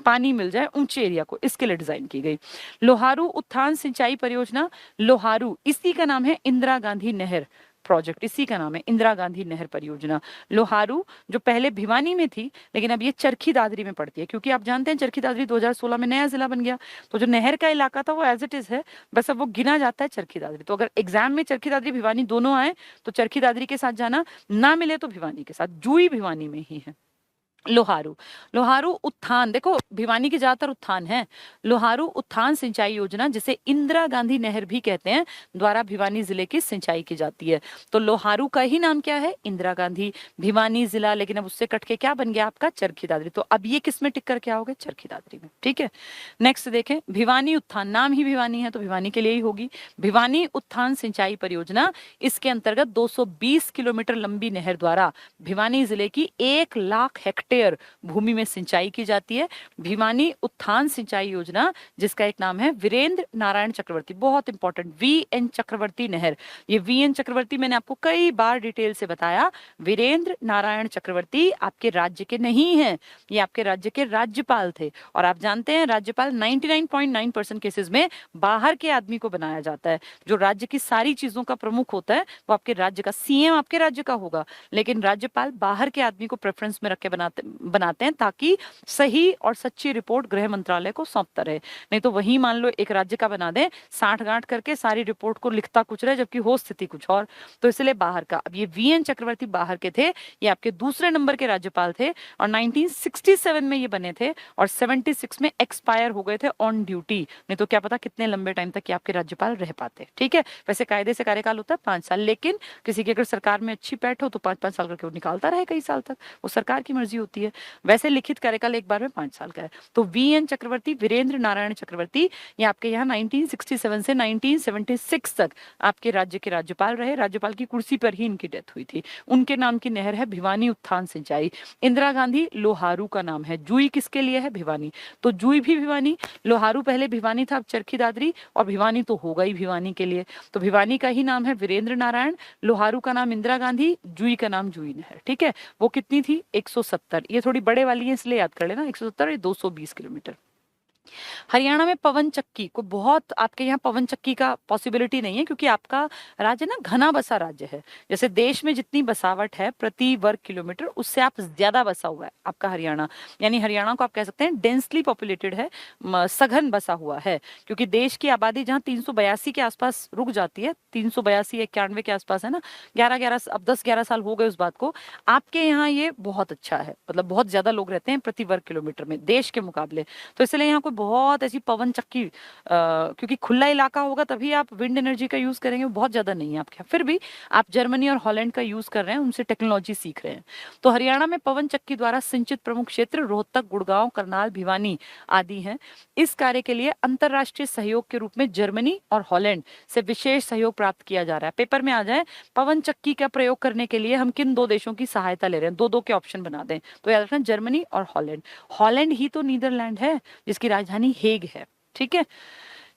पानी मिल जाए, ऊंचे एरिया को, इसके लिए डिजाइन की गई। लोहारू उत्थान सिंचाई परियोजना, लोहारू इसी का नाम है, इंदिरा गांधी नहर प्रोजेक्ट इसी का नाम है, इंदिरा गांधी नहर परियोजना। लोहारू जो पहले भिवानी में थी लेकिन अब ये चरखी दादरी में पड़ती है, क्योंकि आप जानते हैं चरखी दादरी 2016 में नया जिला बन गया, तो जो नहर का इलाका था वो एज इट इज है, बस अब वो गिना जाता है चरखी दादरी। तो अगर एग्जाम में चरखी दादरी भिवानी दोनों आए तो चरखी दादरी के साथ जाना, ना मिले तो भिवानी के साथ, जूही भिवानी में ही है। लोहारू, लोहारू उत्थान, देखो भिवानी के ज्यादातर उत्थान है। लोहारू उत्थान सिंचाई योजना, जिसे इंदिरा गांधी नहर भी कहते हैं, द्वारा भिवानी जिले की सिंचाई की जाती है। तो लोहारू का ही नाम क्या है, इंदिरा गांधी, भिवानी जिला, लेकिन अब उससे कट के क्या बन गया आपका, चरखी दादरी। तो अब ये किस में टिक कर क्या हो गया, चरखी दादरी में, ठीक है। नेक्स्ट देखें, भिवानी उत्थान, नाम ही भिवानी है तो भिवानी के लिए ही होगी। भिवानी उत्थान सिंचाई परियोजना, इसके अंतर्गत 220 किलोमीटर लंबी नहर द्वारा भिवानी जिले की 1 लाख हेक्टेयर भूमि में सिंचाई की जाती है। भिवानी उत्थान सिंचाई योजना, जिसका एक नाम है वीरेंद्र नारायण चक्रवर्ती, बहुत इंपॉर्टेंट, वीएन चक्रवर्ती नहर। ये वीएन चक्रवर्ती मैंने आपको कई बार डिटेल से बताया, वीरेंद्र नारायण चक्रवर्ती आपके राज्य के नहीं हैं, ये आपके राज्य के राज्यपाल थे। और आप जानते हैं राज्यपाल 99.9% केसेस में बाहर के आदमी को बनाया जाता है। जो राज्य की सारी चीजों का प्रमुख होता है वो आपके राज्य का, सीएम आपके राज्य का होगा, लेकिन राज्यपाल बाहर के आदमी को प्रेफरेंस में रख के बनाते हैं ताकि सही और सच्ची रिपोर्ट गृह मंत्रालय को सौंपता रहे। नहीं तो वही मान लो एक राज्य का बना दें, साठ गांठ करके सारी रिपोर्ट को लिखता कुछ रहे जबकि हो स्थिति कुछ और। तो इसलिए बाहर का। अब ये वीएन चक्रवर्ती बाहर के थे, ये आपके दूसरे नंबर के राज्यपाल थे और 1967 में ये बने थे और 76 में एक्सपायर हो गए थे ऑन ड्यूटी। नहीं तो क्या पता कितने लंबे टाइम तक ये आपके राज्यपाल रह पाते। ठीक है, वैसे कायदे से कार्यकाल होता है 5 साल, लेकिन किसी की अगर सरकार में अच्छी पैठ हो तो 5-5 साल करके वो निकालता रहे कई साल तक, वो सरकार की मर्जी होती है। वैसे लिखित कार्यकाल एक बार में 5 साल का है। तो वीएन चक्रवर्ती, वीरेंद्र नारायण चक्रवर्ती, ये आपके यहाँ 1967 से 1976 तक आपके राज्य के राज्यपाल रहे। राज्यपाल की कुर्सी पर ही इनकी डेथ हुई थी। उनके नाम की नहर है भिवानी उत्थान सिंचाई। इंदिरा गांधी लोहारू का नाम है, जुई किसके लिए है? भिवानी। तो जुई भी भिवानी, लोहारू पहले भिवानी था, अब चरखी दादरी, और भिवानी तो होगा ही भिवानी के लिए। तो भिवानी का ही नाम है वीरेंद्र नारायण, लोहारू का नाम इंदिरा गांधी, जुई का नाम जुई नहर। ठीक है, वो कितनी थी? 170। ये थोड़ी बड़े वाली है इसलिए याद कर लेना, 170 या 220 किलोमीटर। हरियाणा में पवन चक्की को बहुत, आपके यहाँ पवन चक्की का पॉसिबिलिटी नहीं है क्योंकि आपका राज्य ना घना बसा राज्य है। जैसे देश में जितनी बसावट है प्रति वर्ग किलोमीटर, उससे आप ज्यादा बसा हुआ है आपका हरियाणा। यानी हरियाणा को आप कह सकते हैं डेंसली पॉपुलेटेड है, सघन बसा हुआ है। क्योंकि देश की आबादी जहाँ 382 के आसपास रुक जाती है, 382 91 के आसपास है ना, 11-11 अब 10-11 साल हो गए उस बात को। आपके यहाँ ये बहुत अच्छा है, मतलब बहुत ज्यादा लोग रहते हैं प्रति वर्ग किलोमीटर में देश के मुकाबले। तो इसलिए यहाँ कोई बहुत ऐसी पवन चक्की, क्योंकि खुला इलाका होगा तभी आप विंड एनर्जी का यूज करेंगे, वो बहुत ज्यादा नहीं है आपके यहाँ। फिर भी आप जर्मनी और हॉलैंड का यूज कर रहे हैं, उनसे टेक्नोलॉजी सीख रहे हैं। तो हरियाणा में पवन चक्की द्वारा सिंचित प्रमुख क्षेत्र रोहतक, गुड़गांव, करनाल, भिवानी आदि हैं। इस कार्य के लिए अंतरराष्ट्रीय सहयोग के रूप में जर्मनी और हॉलैंड से विशेष सहयोग प्राप्त किया जा रहा है। पेपर में आ जाए पवन चक्की का प्रयोग करने के लिए हम किन 2 देशों की सहायता ले रहे हैं, 2-2 के ऑप्शन बना दें तो याद रखना जर्मनी और हॉलैंड। हॉलैंड ही तो नीदरलैंड है जिसकी राजधानी हेग है। ठीक है,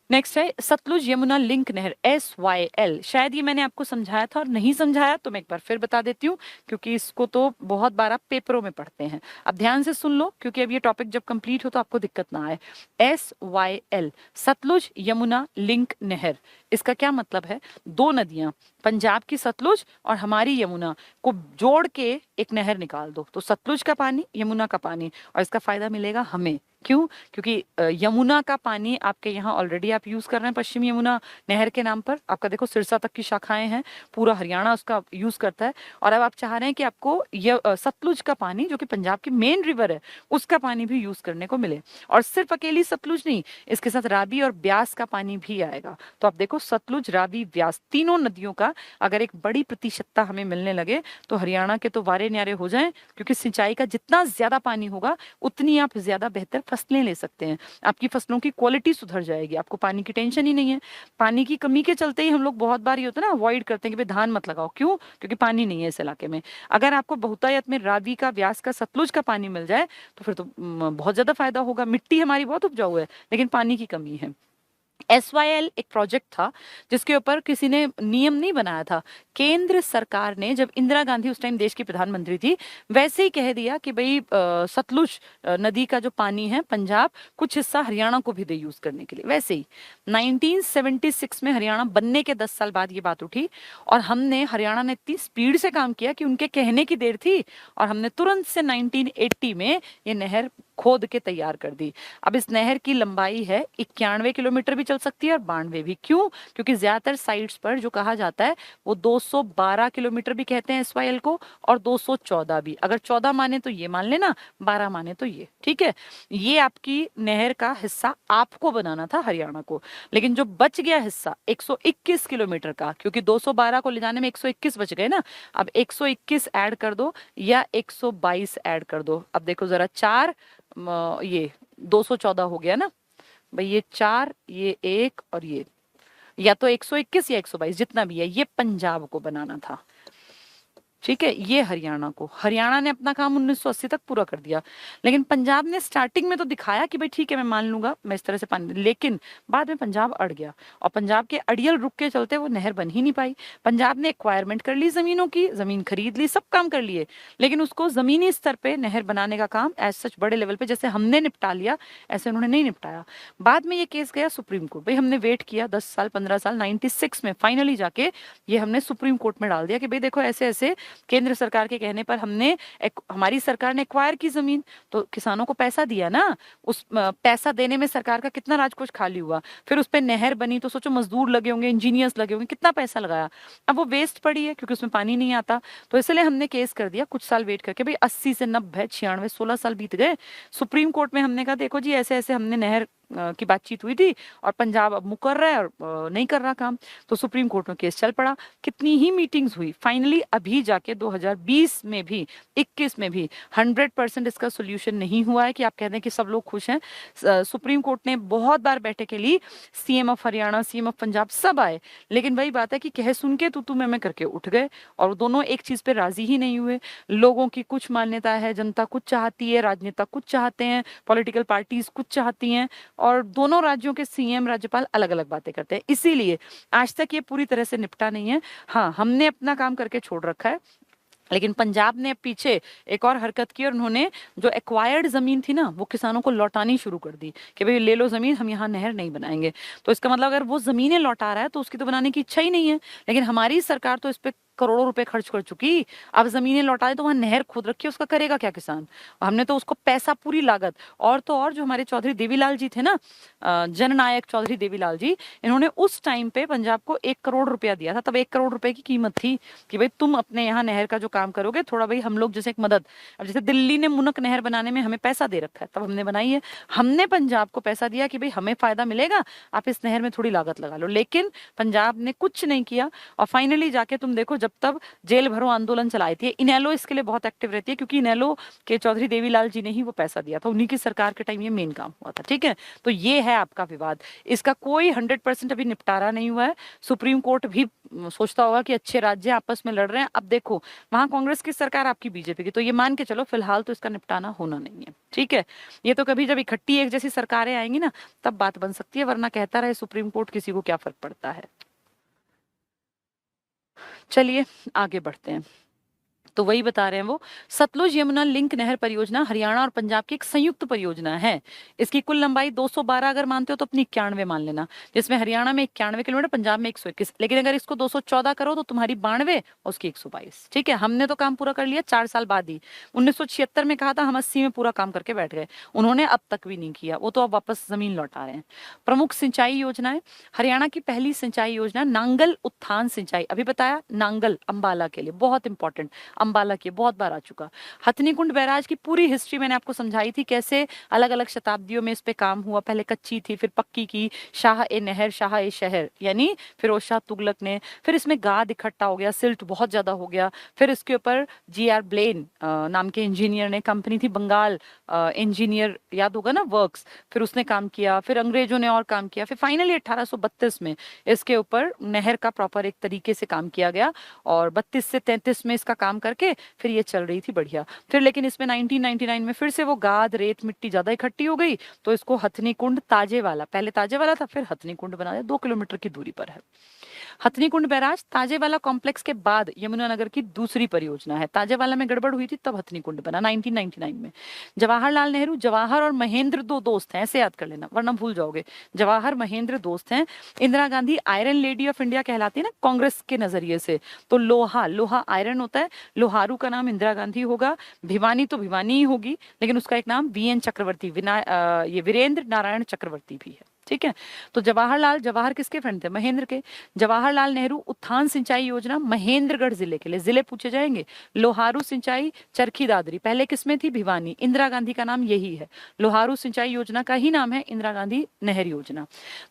नेक्स्ट है सतलुज यमुना लिंक नहर, SYL। शायद ये मैंने आपको समझाया था और नहीं समझाया तो मैं एक बार फिर बता देती हूँ क्योंकि इसको तो बहुत बार आप पेपरों में पढ़ते हैं। अब ध्यान से सुन लो क्योंकि अब ये टॉपिक जब कंप्लीट हो तो आपको दिक्कत ना आए। SYL, सतलुज यमुना लिंक नहर। इसका क्या मतलब है? 2 नदियां, पंजाब की सतलुज और हमारी यमुना को जोड़ के एक नहर निकाल दो तो सतलुज का पानी, यमुना का पानी, और इसका फायदा मिलेगा हमें। क्यों? क्योंकि यमुना का पानी आपके यहाँ ऑलरेडी आप यूज कर रहे हैं पश्चिम यमुना नहर के नाम पर। आपका देखो सिरसा तक की शाखाएं हैं, पूरा हरियाणा उसका यूज करता है। और अब आप चाह रहे हैं कि आपको सतलुज का पानी जो कि पंजाब की मेन रिवर है उसका पानी भी यूज करने को मिले। और सिर्फ अकेली सतलुज नहीं, इसके साथ रावी और ब्यास का पानी भी आएगा। तो आप देखो सतलुज, रावी, ब्यास तीनों नदियों का अगर एक बड़ी प्रतिशतता हमें मिलने लगे तो हरियाणा के तो वारे न्यारे हो जाएं। क्योंकि सिंचाई का जितना ज्यादा पानी होगा उतनी आप ज्यादा बेहतर फसलें ले सकते हैं, आपकी फसलों की क्वालिटी सुधर जाएगी, आपको पानी की टेंशन ही नहीं है। पानी की कमी के चलते ही हम लोग बहुत बार ये होता है ना अवॉइड करते हैं कि भाई धान मत लगाओ। क्यों? क्योंकि पानी नहीं है इस इलाके में। अगर आपको बहुतायत में रावी का, व्यास का, सतलुज का पानी मिल जाए तो फिर तो बहुत ज्यादा फायदा होगा। मिट्टी हमारी बहुत उपजाऊ है लेकिन पानी की कमी है। SYL एक प्रोजेक्ट था जिसके ऊपर किसी ने नियम नहीं बनाया था। केंद्र सरकार ने, जब इंदिरा गांधी उस टाइम देश की प्रधानमंत्री थी, वैसे ही कह दिया कि भाई सतलुज नदी का जो पानी है पंजाब कुछ हिस्सा हरियाणा को भी दे यूज करने के लिए। वैसे ही 1976 में हरियाणा बनने के 10 साल बाद ये बात उठी और हरियाणा ने इतनी स्पीड से काम किया कि उनके कहने की देर थी और हमने तुरंत से 1980 में ये नहर खोद के तैयार कर दी। अब इस नहर की लंबाई है 91 किलोमीटर भी चल सकती है और 92 भी। क्यों? क्योंकि ज्यादातर साइट्स पर जो कहा जाता है वो 212 किलोमीटर भी कहते हैं SYL को और 214 भी। अगर 14 माने तो ये मान लेना, 12 माने तो ये। ठीक है, ये आपकी नहर का हिस्सा आपको बनाना था हरियाणा को, लेकिन जो बच गया हिस्सा 121 किलोमीटर का, क्योंकि 212 को ले जाने में 121 बच गए ना, अब 121 ऐड कर दो या 122 ऐड कर दो। अब देखो जरा, 4 ये 214 हो गया ना भाई, ये 4, ये 1 और ये, या तो 121 या 122 जितना भी है, ये पंजाब को बनाना था। ठीक है, ये हरियाणा ने अपना काम 1980 तक पूरा कर दिया। लेकिन पंजाब ने स्टार्टिंग में तो दिखाया कि भाई ठीक है मैं मान लूंगा, मैं इस तरह से पानी, लेकिन बाद में पंजाब अड़ गया और पंजाब के अड़ियल रुक के चलते वो नहर बन ही नहीं पाई। पंजाब ने एक्वायरमेंट कर ली जमीनों की, जमीन खरीद ली, सब काम कर लिए, लेकिन उसको जमीनी स्तर पे नहर बनाने का काम एज सच बड़े लेवल पे जैसे हमने निपटा लिया ऐसे उन्होंने नहीं निपटाया। बाद में ये केस गया सुप्रीम कोर्ट। भाई हमने वेट किया 10 साल 15 साल, 96 में फाइनली जाके ये हमने सुप्रीम कोर्ट में डाल दिया कि भाई देखो ऐसे ऐसे केंद्र सरकार के कहने पर हमने हमारी सरकार ने एक्वायर की जमीन, तो किसानों को पैसा दिया ना, उस पैसा देने में सरकार का कितना राजकोष खाली हुआ, फिर उस पर नहर बनी तो सोचो मजदूर लगे होंगे, इंजीनियर्स लगे होंगे, कितना पैसा लगाया, अब वो वेस्ट पड़ी है क्योंकि उसमें पानी नहीं आता। तो इसलिए हमने केस कर दिया कुछ साल वेट करके, भाई 80 से 90 96 16 साल बीत गए, सुप्रीम कोर्ट में हमने कहा देखो जी ऐसे ऐसे हमने नहर की बातचीत हुई थी और पंजाब अब मुकर रहा है और नहीं कर रहा काम, तो सुप्रीम कोर्ट में केस चल पड़ा, कितनी ही मीटिंग्स हुई, फाइनली अभी जाके 2020 में भी 21 में भी 100% इसका सोल्यूशन नहीं हुआ है कि आप कहते हैं कि सब लोग खुश हैं। सुप्रीम कोर्ट ने बहुत बार बैठकें ली, CM of Haryana, CM of Punjab सब आए, लेकिन वही बात है कि कह सुन के तू मैं करके उठ गए और दोनों एक चीज पे राजी ही नहीं हुए। लोगों की कुछ मान्यता है, जनता कुछ चाहती है, राजनेता कुछ चाहते हैं, पॉलिटिकल पार्टीज कुछ चाहती हैं, और दोनों राज्यों के सीएम राज्यपाल अलग अलग बातें करते हैं, इसीलिए आज तक ये पूरी तरह से निपटा नहीं है। हाँ, हमने अपना काम करके छोड़ रखा है, लेकिन पंजाब ने पीछे एक और हरकत की और उन्होंने जो एक्वायर्ड जमीन थी ना वो किसानों को लौटानी शुरू कर दी कि भाई ले लो जमीन, हम यहाँ नहर नहीं बनाएंगे। तो इसका मतलब अगर वो जमीनें लौटा रहा है तो उसकी तो बनाने की इच्छा ही नहीं है, लेकिन हमारी सरकार तो इस पे करोड़ों रुपए खर्च कर चुकी, अब जमीनें लौटा दे तो वहां नहर खोद रखी है, उसका करेगा क्या किसान। हमने तो उसको पैसा पूरी लागत, और तो और जो हमारे चौधरी देवीलाल जी थे ना, जननायक चौधरी देवीलाल जी, इन्होंने उस टाइम पे पंजाब को 1 करोड़ रुपया दिया था, तब 1 करोड़ रुपए की कीमत थी कि भाई तुम अपने यहाँ नहर का जो काम करोगे थोड़ा भाई हम लोग जैसे एक मदद, अब जैसे दिल्ली ने मुनक नहर बनाने में हमें पैसा दे रखा है तब हमने बनाई है, हमने पंजाब को पैसा दिया कि भाई हमें फायदा मिलेगा, आप इस नहर में थोड़ी लागत लगा लो, लेकिन पंजाब ने कुछ नहीं किया। और फाइनली जाके तुम देखो जब तब जेल भरो आंदोलन चलाई थी, इनेलो इसके लिए बहुत एक्टिव रहती है क्योंकि इनेलो के चौधरी देवीलाल जी ने ही वो पैसा दिया था, उन्हीं की सरकार के टाइम ये मेन काम हुआ था। ठीक है, तो ये है आपका विवाद, इसका कोई 100% अभी निपटारा नहीं हुआ है। सुप्रीम कोर्ट भी सोचता होगा कि अच्छे राज्य आपस में लड़ रहे हैं, अब देखो वहां कांग्रेस की सरकार, आपकी बीजेपी की, तो ये मान के चलो फिलहाल तो इसका निपटाना होना नहीं है। ठीक है, ये तो कभी जब इकट्ठी एक जैसी सरकारें आएंगी ना तब बात बन सकती है, वरना कहता रहे सुप्रीम कोर्ट किसी को क्या फर्क पड़ता है। चलिए आगे बढ़ते हैं, तो वही बता रहे हैं वो, सतलुज यमुना लिंक नहर परियोजना हरियाणा और पंजाब की एक संयुक्त परियोजना है। इसकी कुल लंबाई 212 अगर मानते हो तो अपनी 91 मान लेना, जिसमें हरियाणा में 91 किलोमीटर, पंजाब में 121, लेकिन अगर इसको 214 करो तो तुम्हारी 92 और उसकी 122। ठीक है, हमने तो काम पूरा कर लिया 4 साल बाद ही, 1976 में कहा था, हम 80 में पूरा काम करके बैठ गए, उन्होंने अब तक भी नहीं किया, वो तो अब वापस जमीन लौटा रहे हैं। प्रमुख सिंचाई योजनाएं, हरियाणा की पहली सिंचाई योजना नांगल उत्थान सिंचाई, अभी बताया नांगल अंबाला के लिए बहुत इंपॉर्टेंट, अंबाला की बहुत बार आ चुका। हथनी कुंड बैराज की पूरी हिस्ट्री मैंने आपको समझाई थी, कैसे अलग अलग शताब्दियों में इस पे काम हुआ, पहले कच्ची थी फिर पक्की की, शाह ए नहर शाह ए शहर यानी फिरोज शाह तुगलक ने, फिर इसमें गाद इकट्ठा हो गया, सिल्ट बहुत ज्यादा हो गया, फिर इसके ऊपर GR ब्लेन नाम के इंजीनियर ने, कंपनी थी बंगाल इंजीनियर, याद होगा ना वर्क्स, फिर उसने काम किया, फिर अंग्रेजों ने और काम किया, फिर फाइनली 1832 में इसके ऊपर नहर का प्रॉपर एक तरीके से काम किया गया, और 32 से 33 में इसका काम करके फिर ये चल रही थी बढ़िया। फिर लेकिन इसमें 1999 में फिर से वो गाद रेत मिट्टी ज्यादा इकट्ठी हो गई, तो इसको हथनी कुंड ताजेवाला, पहले ताजेवाला था फिर हथनी कुंड बना दिया, 2 किलोमीटर की दूरी पर है। हथनी कुंड बैराज ताजेवाला कॉम्प्लेक्स के बाद यमुनानगर की दूसरी परियोजना है, ताजेवाला में गड़बड़ हुई थी तब हथनी कुंड बना 1999 में। जवाहरलाल नेहरू, जवाहर और महेंद्र दो दोस्त हैं, ऐसे याद कर लेना वरना भूल जाओगे, जवाहर महेंद्र दोस्त हैं। Indira Gandhi iron lady of India कहलाती है ना कांग्रेस के नजरिए से, तो लोहा लोहा आयरन होता है, लोहारू का नाम इंदिरा गांधी होगा, भिवानी तो भिवानी ही होगी, लेकिन उसका एक नाम VN चक्रवर्ती, ये वीरेंद्र नारायण चक्रवर्ती भी है। ठीक है, तो जवाहरलाल, जवाहर किसके फ्रेंड थे, महेंद्र के। जवाहरलाल नेहरू उत्थान सिंचाई योजना महेंद्रगढ़ जिले के लिए, जिले पूछे जाएंगे। लोहारू सिंचाई चरखी दादरी, पहले किसमें थी, भिवानी, इंदिरा गांधी का नाम यही है, लोहारू सिंचाई योजना का ही नाम है इंदिरा गांधी नहर योजना।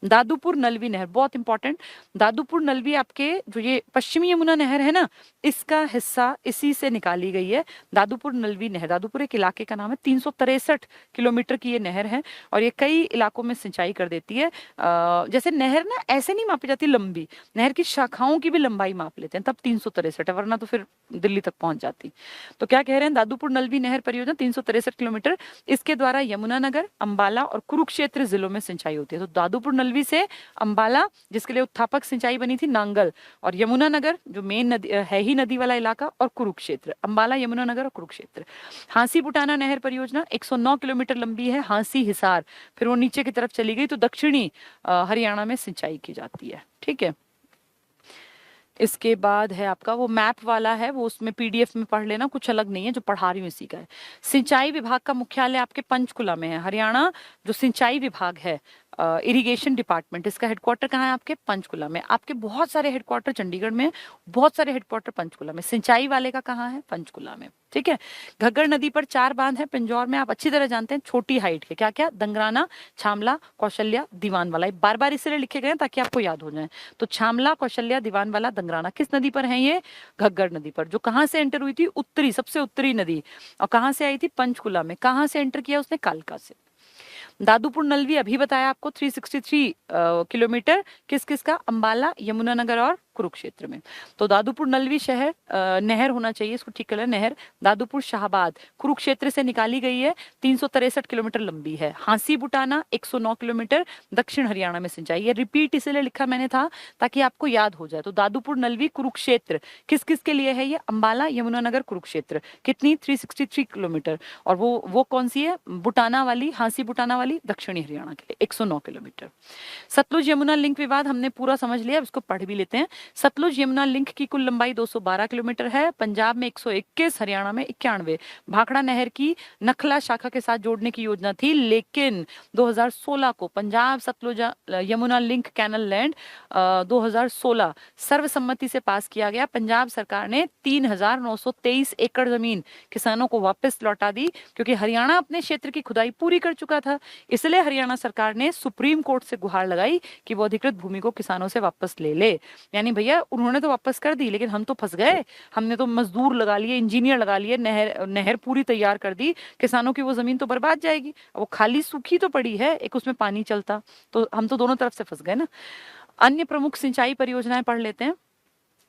दादूपुर नलवी नहर बहुत इंपॉर्टेंट, दादूपुर नलवी आपके जो ये पश्चिमी यमुना नहर है ना, इसका हिस्सा इसी से निकाली गई है, दादूपुर नलवी नहर। दादूपुर एक इलाके का नाम है, 363 किलोमीटर की ये नहर है, और ये कई इलाकों में सिंचाई कर देती है। जैसे नहर ना ऐसे नहीं मापी जाती लंबी, नहर की शाखाओं की भी लंबाई माप लेते हैं, तब 363 है, वरना तो फिर दिल्ली तक पहुंच जाती। तो क्या कह रहे हैं, दादूपुर नलवी नहर परियोजना 363 किलोमीटर, इसके द्वारा यमुनानगर, अंबाला और कुरुक्षेत्र जिलों में सिंचाई होती है। तो दादूपुर नलवी से अंबाला, जिसके लिए उत्थापक सिंचाई बनी थी नांगल, और यमुनानगर जो मेन नदी है ही नदी वाला इलाका, और कुरुक्षेत्र, अंबाला यमुनानगर और कुरुक्षेत्र। हांसी बुटाना नहर परियोजना 109 किलोमीटर लंबी है, हांसी हिसार, फिर वो नीचे की तरफ चली गई, तो दक्षिणी हरियाणा में सिंचाई की जाती है। ठीक है, इसके बाद है आपका वो मैप वाला है, वो उसमें पीडीएफ में पढ़ लेना, कुछ अलग नहीं है, जो पढ़ा रही हूँ इसी का है। सिंचाई विभाग का मुख्यालय आपके पंचकुला में है। हरियाणा जो सिंचाई विभाग है, इरिगेशन डिपार्टमेंट, इसका हेडक्वार्टर कहाँ है? आपके पंचकुला में। आपके बहुत सारे हेडक्वार्टर चंडीगढ़ में, बहुत सारे हेडक्वार्टर पंचकुला में। सिंचाई वाले का कहाँ है? पंचकुला में। ठीक है। घग्गर नदी पर 4 बांध है पिंजौर में, आप अच्छी तरह जानते हैं, छोटी हाइट के। क्या क्या? दंगराना, छामला, कौशल्या, दीवानवाला। बार बार इसलिए लिखे गए ताकि आपको याद हो जाए। तो छामला, कौशल्या, दीवानवाला, दंगराना किस नदी पर है? ये घग्गर नदी पर, जो कहाँ से एंटर हुई थी? उत्तरी, सबसे उत्तरी नदी। और कहाँ से आई थी? पंचकुला में। कहाँ से एंटर किया उसने? कालका से। दादुपुर नलवी अभी बताया आपको, 363 किलोमीटर। किस किस का? अंबाला, यमुनानगर और कुरुक्षेत्र में। तो दादुपुर नलवी शहर, नहर होना चाहिए, इसको ठीक कर, नहर। दादुपुर शाहबाद कुरुक्षेत्र से निकाली गई है, 363 किलोमीटर लंबी है। हांसी बुटाना 109 किलोमीटर, दक्षिण हरियाणा में सिंचाई। ये रिपीट इसलिए लिखा मैंने था ताकि आपको याद हो जाए। तो दादुपुर नलवी कुरुक्षेत्र किस किस के लिए है? ये अंबाला, यमुनानगर, कुरुक्षेत्र। कितनी? 363 किलोमीटर। और वो कौन सी है? बुटाना वाली, हांसी बुटाना वाली, दक्षिणी हरियाणा के लिए, 109 किलोमीटर। सतलुज यमुना लिंक विवाद हमने पूरा समझ लिया, इसको पढ़ भी लेते हैं। सतलुज यमुना लिंक की कुल लंबाई 212 किलोमीटर है। पंजाब में 121, हरियाणा में 91। भाखड़ा नहर की नखला शाखा के साथ जोड़ने की योजना थी, लेकिन 2016 को Punjab Sutlej Yamuna link canal land 2016 सर्वसम्मति से पास किया गया। पंजाब सरकार ने 3,923 एकड़ जमीन किसानों को वापस लौटा दी, क्योंकि हरियाणा अपने क्षेत्र की खुदाई पूरी कर चुका था। इसलिए हरियाणा सरकार ने सुप्रीम कोर्ट से गुहार लगाई कि वो अधिकृत भूमि को किसानों से वापस ले ले। यानी भैया उन्होंने तो वापस कर दी, लेकिन हम तो फंस गए। हमने तो मजदूर लगा लिए, इंजीनियर लगा लिए, नहर पूरी तैयार कर दी, किसानों की वो जमीन तो बर्बाद जाएगी। वो खाली सूखी तो पड़ी है, एक उसमें पानी चलता, तो हम तो दोनों तरफ से फंस गए ना। अन्य प्रमुख सिंचाई परियोजनाएं पढ़ लेते हैं।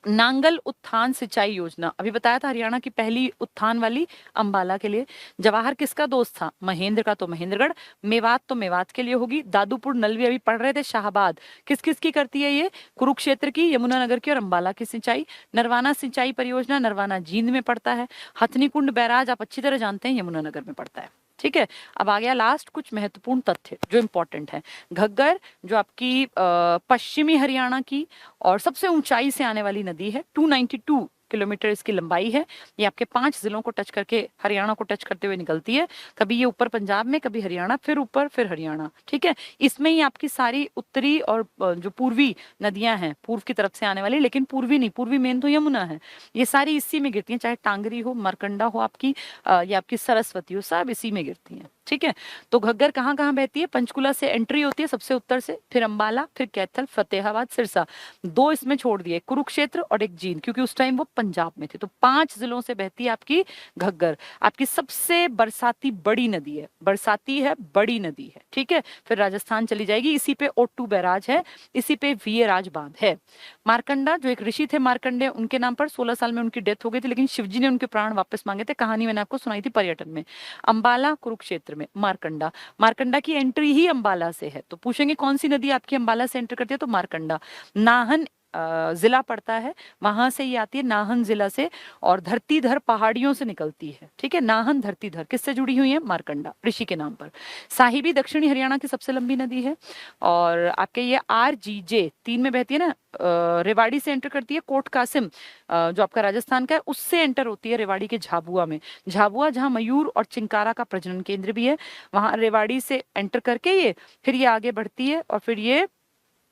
नांगल उत्थान सिंचाई योजना, अभी बताया था, हरियाणा की पहली उत्थान वाली, अंबाला के लिए। जवाहर किसका दोस्त था? महेंद्र का, तो महेंद्रगढ़। मेवात तो मेवात के लिए होगी। दादुपुर नलवी अभी पढ़ रहे थे। शाहबाद किस किस की करती है? ये कुरुक्षेत्र की, यमुनानगर की और अंबाला की सिंचाई। नरवाना सिंचाई परियोजना, नरवाना जींद में पड़ता है। हथनी कुंड बैराज आप अच्छी तरह जानते हैं, यमुनानगर में पड़ता है। ठीक है। अब आ गया लास्ट कुछ महत्वपूर्ण तथ्य जो इंपॉर्टेंट है। घग्गर जो आपकी पश्चिमी हरियाणा की और सबसे ऊंचाई से आने वाली नदी है, 292 किलोमीटर इसकी लंबाई है। ये आपके 5 जिलों को टच करके, हरियाणा को टच करते हुए निकलती है। कभी ये ऊपर पंजाब में, कभी हरियाणा, फिर ऊपर, फिर हरियाणा। ठीक है। इसमें ही आपकी सारी उत्तरी और जो पूर्वी नदियां हैं, पूर्व की तरफ से आने वाली, लेकिन पूर्वी नहीं, पूर्वी मेन तो यमुना है, ये सारी इसी में गिरती हैं। चाहे टांगरी हो, मरकंडा हो आपकी, या आपकी सरस्वती हो, सब इसी में गिरती हैं। ठीक है। तो घग्गर कहाँ कहाँ बहती है? पंचकुला से एंट्री होती है सबसे उत्तर से, फिर अंबाला, फिर कैथल, फतेहाबाद, सिरसा। 2 इसमें छोड़ दिए, कुरुक्षेत्र और एक जींद, क्योंकि उस टाइम वो पंजाब में थे। तो 5 जिलों से बहती है आपकी घग्गर। आपकी सबसे बरसाती बड़ी नदी है, बरसाती है, बड़ी नदी है। ठीक है। फिर राजस्थान चली जाएगी, इसी पे ओट्टू बैराज है, इसी पे वीरराज बांध है। मारकंडा जो एक ऋषि थे मार्कंडे, उनके नाम पर 16 साल में उनकी डेथ हो गई थी, लेकिन शिवजी ने उनके प्राण वापस मांगे थे। कहानी मैंने आपको सुनाई थी पर्यटन में। अंबाला, कुरुक्षेत्र में मारकंडा। मारकंडा की एंट्री ही अंबाला से है, तो पूछेंगे कौन सी नदी आपकी अंबाला से एंटर करती है? तो मारकंडा। नाहन जिला पड़ता है, वहां से ये आती है, नाहन जिला से, और धरतीधर पहाड़ियों से निकलती है। ठीक है। नाहन धरतीधर किससे जुड़ी हुई है? मारकंडा, ऋषि के नाम पर। साहिबी दक्षिणी हरियाणा की सबसे लंबी नदी है, और आपके ये RGJ 3 में बहती है ना। रेवाड़ी से एंटर करती है, कोट कासिम जो आपका राजस्थान का है, उससे एंटर होती है रेवाड़ी के झाबुआ में। झाबुआ जहाँ मयूर और चिंकारा का प्रजनन केंद्र भी है, वहां रेवाड़ी से एंटर करके ये फिर ये आगे बढ़ती है, और फिर ये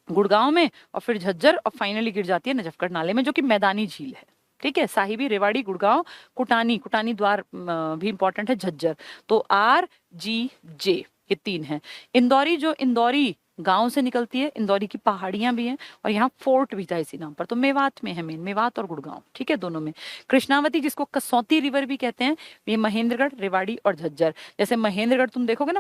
गुड़गांव में, और फिर झज्जर, और फाइनली गिर जाती है नजफगढ़ नाले में, जो कि मैदानी झील है। ठीक है। साहिबी, रेवाड़ी, गुड़गांव, कुटानी, कुटानी द्वार भी इंपॉर्टेंट है, झज्जर। तो RGJ ये 3 है। इंदौरी जो इंदौरी गांव से निकलती है, इंदौरी की पहाड़ियां भी हैं, और यहाँ फोर्ट भी था इसी नाम पर। तो मेवात में है मेन, मेवात और गुड़गांव। ठीक है, दोनों में। कृष्णावती जिसको कसौती रिवर भी कहते हैं, ये महेंद्रगढ़, रेवाड़ी और झज्जर। जैसे महेंद्रगढ़ तुम देखोगे ना,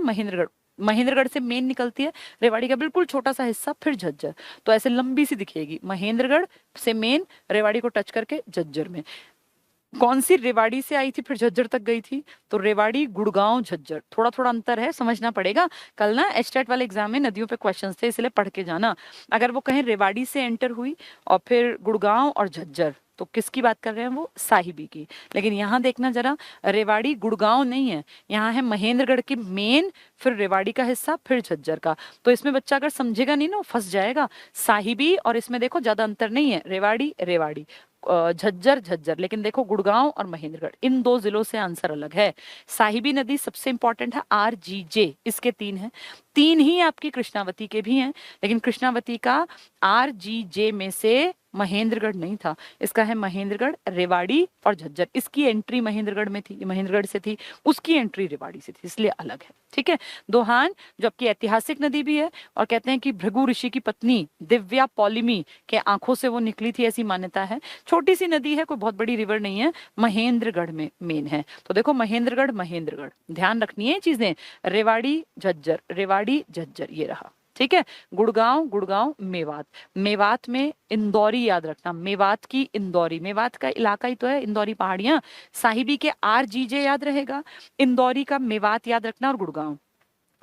महेंद्रगढ़ से मेन निकलती है, रेवाड़ी का बिल्कुल छोटा सा हिस्सा, फिर झज्जर। तो ऐसे लंबी सी दिखेगी, महेंद्रगढ़ से मेन, रेवाड़ी को टच करके झज्जर में। कौन सी रेवाड़ी से आई थी फिर झज्जर तक गई थी? तो रेवाड़ी, गुड़गांव, झज्जर। थोड़ा थोड़ा अंतर है, समझना पड़ेगा। कल ना एचटेट वाले एग्जाम में नदियों पे क्वेश्चंस थे, इसलिए पढ़ के जाना। अगर वो कहें रेवाड़ी से एंटर हुई और फिर गुड़गांव और झज्जर, तो किसकी बात कर रहे हैं वो? साहिबी की। लेकिन यहाँ देखना जरा, रेवाड़ी गुड़गांव नहीं है, यहाँ है महेंद्रगढ़ की मेन, फिर रेवाड़ी का हिस्सा, फिर झज्जर का। तो इसमें बच्चा अगर समझेगा नहीं ना, फंस जाएगा। साहिबी और इसमें देखो ज्यादा अंतर नहीं है, रेवाड़ी रेवाड़ी, झज्जर झज्जर। लेकिन देखो गुड़गांव और महेंद्रगढ़, इन दो जिलों से आंसर अलग है। साहिबी नदी सबसे इंपॉर्टेंट है, RGJ, इसके 3 हैं, 3 ही आपकी कृष्णावती के भी हैं, लेकिन कृष्णावती का RGJ में से महेंद्रगढ़ नहीं था, इसका है महेंद्रगढ़, रेवाड़ी और झज्जर। इसकी एंट्री महेंद्रगढ़ में थी, महेंद्रगढ़ से थी, उसकी एंट्री रेवाड़ी से थी, इसलिए अलग है। ठीक है। दोहान जो आपकी ऐतिहासिक नदी भी है, और कहते हैं कि भृगु ऋषि की पत्नी दिव्या पौलिमी के आंखों से वो निकली थी, ऐसी मान्यता है। छोटी सी नदी है, कोई बहुत बड़ी रिवर नहीं है, महेंद्रगढ़ में मेन है। तो देखो महेंद्रगढ़ महेंद्रगढ़, ध्यान रखनी है चीजें, रेवाड़ी झज्जर, रेवाड़ी झज्जर, ये रहा। ठीक है। गुड़गांव गुड़गांव मेवात, मेवात में इंदौरी याद रखना, मेवात की इंदौरी, मेवात का इलाका ही तो है, इंदौरी पहाड़ियां। साहिबी के RGJ याद रहेगा, इंदौरी का मेवात याद रखना, और गुड़गांव।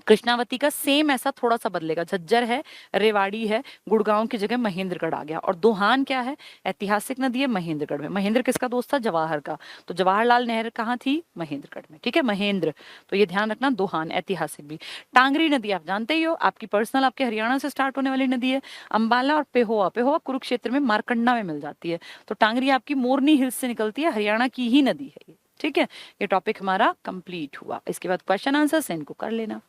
कृष्णावती का सेम ऐसा थोड़ा सा बदलेगा, झज्जर है, रेवाड़ी है, गुड़गांव की जगह महेंद्रगढ़ आ गया। और दोहान क्या है? ऐतिहासिक नदी है, महेंद्रगढ़ में। महेंद्र किसका दोस्त था? जवाहर का। तो जवाहरलाल नेहरू कहाँ थी? महेंद्रगढ़ में। ठीक है, महेंद्र। तो ये ध्यान रखना, दोहान ऐतिहासिक भी। टांगरी नदी आप जानते ही हो, आपकी पर्सनल, आपके हरियाणा से स्टार्ट होने वाली नदी है। अंबाला और पेहोवा, पेहोवा कुरुक्षेत्र में मारकंडा में मिल जाती है। तो टांगरी आपकी मोरनी हिल्स से निकलती है, हरियाणा की ही नदी है ये। ठीक है, ये टॉपिक हमारा कंप्लीट हुआ। इसके बाद क्वेश्चन आंसर से इनको कर लेना।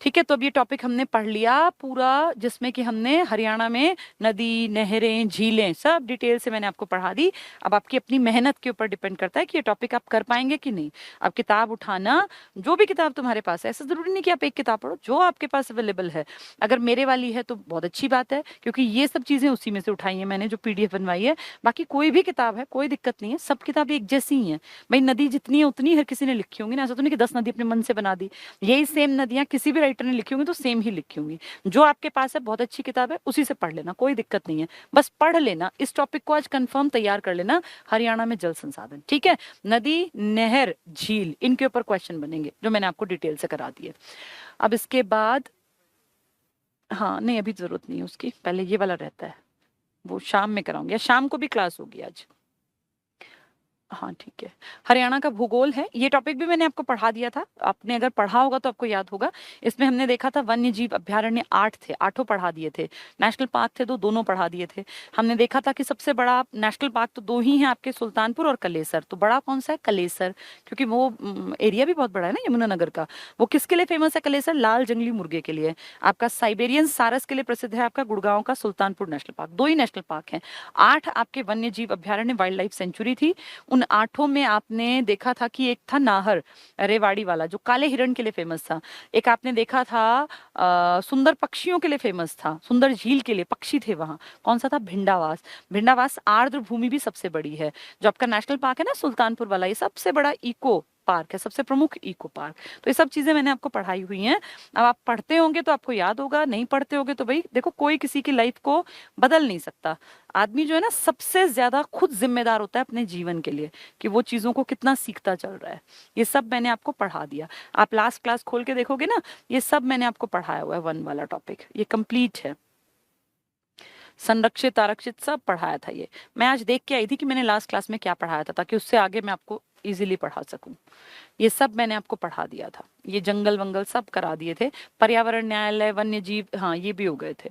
ठीक है, तो अब ये टॉपिक हमने पढ़ लिया पूरा, जिसमें कि हमने हरियाणा में नदी, नहरें, झीलें सब डिटेल से मैंने आपको पढ़ा दी। अब आपकी अपनी मेहनत के ऊपर डिपेंड करता है कि ये टॉपिक आप कर पाएंगे कि नहीं। अब किताब उठाना, जो भी किताब तुम्हारे पास है, ऐसा जरूरी नहीं कि आप एक किताब पढ़ो, जो आपके पास अवेलेबल है। अगर मेरे वाली है तो बहुत अच्छी बात है, क्योंकि ये सब चीजें उसी में से उठाई है मैंने, जो PDF बनवाई है। बाकी कोई भी किताब है, कोई दिक्कत नहीं है, सब किताबें एक जैसी ही है भाई। नदी जितनी है उतनी हर किसी ने लिखी होंगी ना, ऐसा तो नहीं कि 10 नदी अपने मन से बना दी। यही सेम नदियां किसी भी राइटर ने लिखी होंगी तो सेम ही लिखी होंगी। जो आपके पास है बहुत अच्छी किताब है, उसी से पढ़ लेना, कोई दिक्कत नहीं है। बस पढ़ लेना, इस टॉपिक को आज कंफर्म तैयार कर लेना, हरियाणा में जल संसाधन। ठीक है, नदी, नहर, झील, इनके ऊपर क्वेश्चन बनेंगे, जो मैंने आपको डिटेल से करा दिए। अब इसके बाद, हाँ नहीं अभी जरूरत नहीं है उसकी, पहले ये वाला रहता है, वो शाम में कराऊंगी, या शाम को भी क्लास होगी आज। हाँ ठीक है। हरियाणा का भूगोल है, ये टॉपिक भी मैंने आपको पढ़ा दिया था, आपने अगर पढ़ा होगा तो आपको याद होगा। इसमें हमने देखा था वन्य जीव अभ्यारण्य 8 थे, 8 पढ़ा दिए थे। नेशनल पार्क थे तो दोनों पढ़ा दिए थे। हमने देखा था कि सबसे बड़ा नेशनल पार्क तो 2 ही हैं आपके, सुल्तानपुर और कलेसर। तो बड़ा कौन सा है? कलेसर, क्योंकि वो एरिया भी बहुत बड़ा है ना यमुनानगर का। वो किसके लिए फेमस है कलेसर? लाल जंगली मुर्गे के लिए। आपका साइबेरियन सारस के लिए प्रसिद्ध है आपका गुड़गांव का सुल्तानपुर नेशनल पार्क। 2 ही नेशनल पार्क हैं। 8 आपके वन्य जीव अभ्यारण्य, वाइल्ड लाइफ सेंचुरी थी। उन 8 में आपने देखा था कि एक था नाहर, रेवाड़ी वाला, जो काले हिरण के लिए फेमस था। एक आपने देखा था सुंदर पक्षियों के लिए फेमस था, सुंदर झील के लिए पक्षी थे वहां, कौन सा था? भिंडावास। भिंडावास आर्द्र भूमि भी सबसे बड़ी है। जो आपका नेशनल पार्क है ना सुल्तानपुर वाला, ये सबसे बड़ा इको पार्क है, सबसे प्रमुख इको पार्क। तो ये सब चीजें मैंने आपको पढ़ाई हुई हैं। अब आप पढ़ते होंगे तो आपको याद होगा, नहीं पढ़ते होंगे तो भाई देखो, कोई किसी की लाइफ को बदल नहीं सकता। आदमी जो है ना, सबसे ज्यादा खुद जिम्मेदार होता है अपने जीवन के लिए, कि वो चीजों को कितना सीखता चल रहा है। ये सब मैंने आपको पढ़ा दिया। आप लास्ट क्लास खोल के देखोगे ना, ये सब मैंने आपको पढ़ाया हुआ है। 1 वाला टॉपिक ये कंप्लीट है। संरक्षित आरक्षित सब पढ़ाया था। ये मैं आज देख के आई थी कि मैंने लास्ट क्लास में क्या पढ़ाया था, ताकि उससे आगे मैं आपको इजीली पढ़ा सकूं। ये सब मैंने आपको पढ़ा दिया था। ये जंगल वंगल सब करा दिए थे। पर्यावरण न्यायालय, वन्य जीव, हाँ ये भी हो गए थे।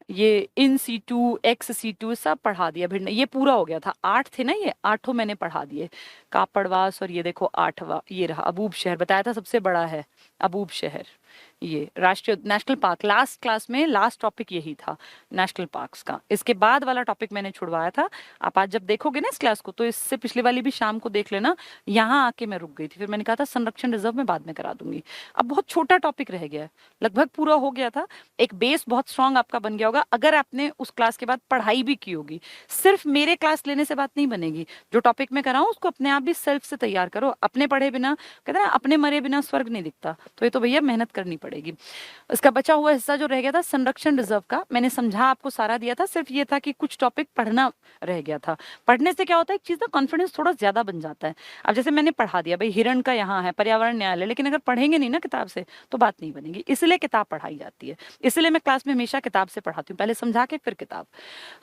ये इन C2 XC2 सब पढ़ा दिया। भिन्न ये पूरा हो गया था। 8 थे ना, ये 8 मैंने पढ़ा दिए। कापड़वास, और ये देखो 8वां ये रहा अबूब शहर, बताया था सबसे बड़ा है अबूब शहर। ये राष्ट्रीय नेशनल पार्क, लास्ट क्लास में लास्ट टॉपिक यही था नेशनल पार्क्स का। इसके बाद वाला टॉपिक मैंने छुड़वाया था। आप आज जब देखोगे ना इस क्लास को, तो इससे पिछले वाली भी शाम को देख लेना। यहाँ आके मैं रुक गई थी, फिर मैंने कहा था संरक्षण रिजर्व में बाद में करा दूंगी। अब बहुत छोटा टॉपिक रह गया है, लगभग पूरा हो गया था। एक बेस बहुत स्ट्रांग आपका बन गया होगा, अगर आपने उस क्लास के बाद पढ़ाई भी की होगी। सिर्फ मेरे क्लास लेने से बात नहीं बनेगी, जो टॉपिक मैं कराऊं उसको अपने आप भी सेल्फ से तैयार करो। अपने पढ़े बिना, कहते हैं ना, अपने मरे बिना स्वर्ग नहीं दिखता। तो ये तो भैया मेहनत करनी पड़ेगी। पड़ेगी। इसका बचा हुआ हिस्सा जो रह गया था संरक्षण रिजर्व का, मैंने समझा आपको सारा दिया था, सिर्फ ये था कि कुछ टॉपिक पढ़ना रह गया था। पढ़ने से क्या होता है, एक चीज ना कॉन्फिडेंस थोड़ा ज्यादा बन जाता है। अब जैसे मैंने पढ़ा दिया भाई हिरण का यहाँ है, पर्यावरण न्यायालय, लेकिन अगर पढ़ेंगे नहीं ना किताब से तो बात नहीं बनेगी, इसलिए किताब पढ़ाई जाती है। इसलिए मैं क्लास में हमेशा किताब से पढ़ाती हूँ, पहले समझा के फिर किताब।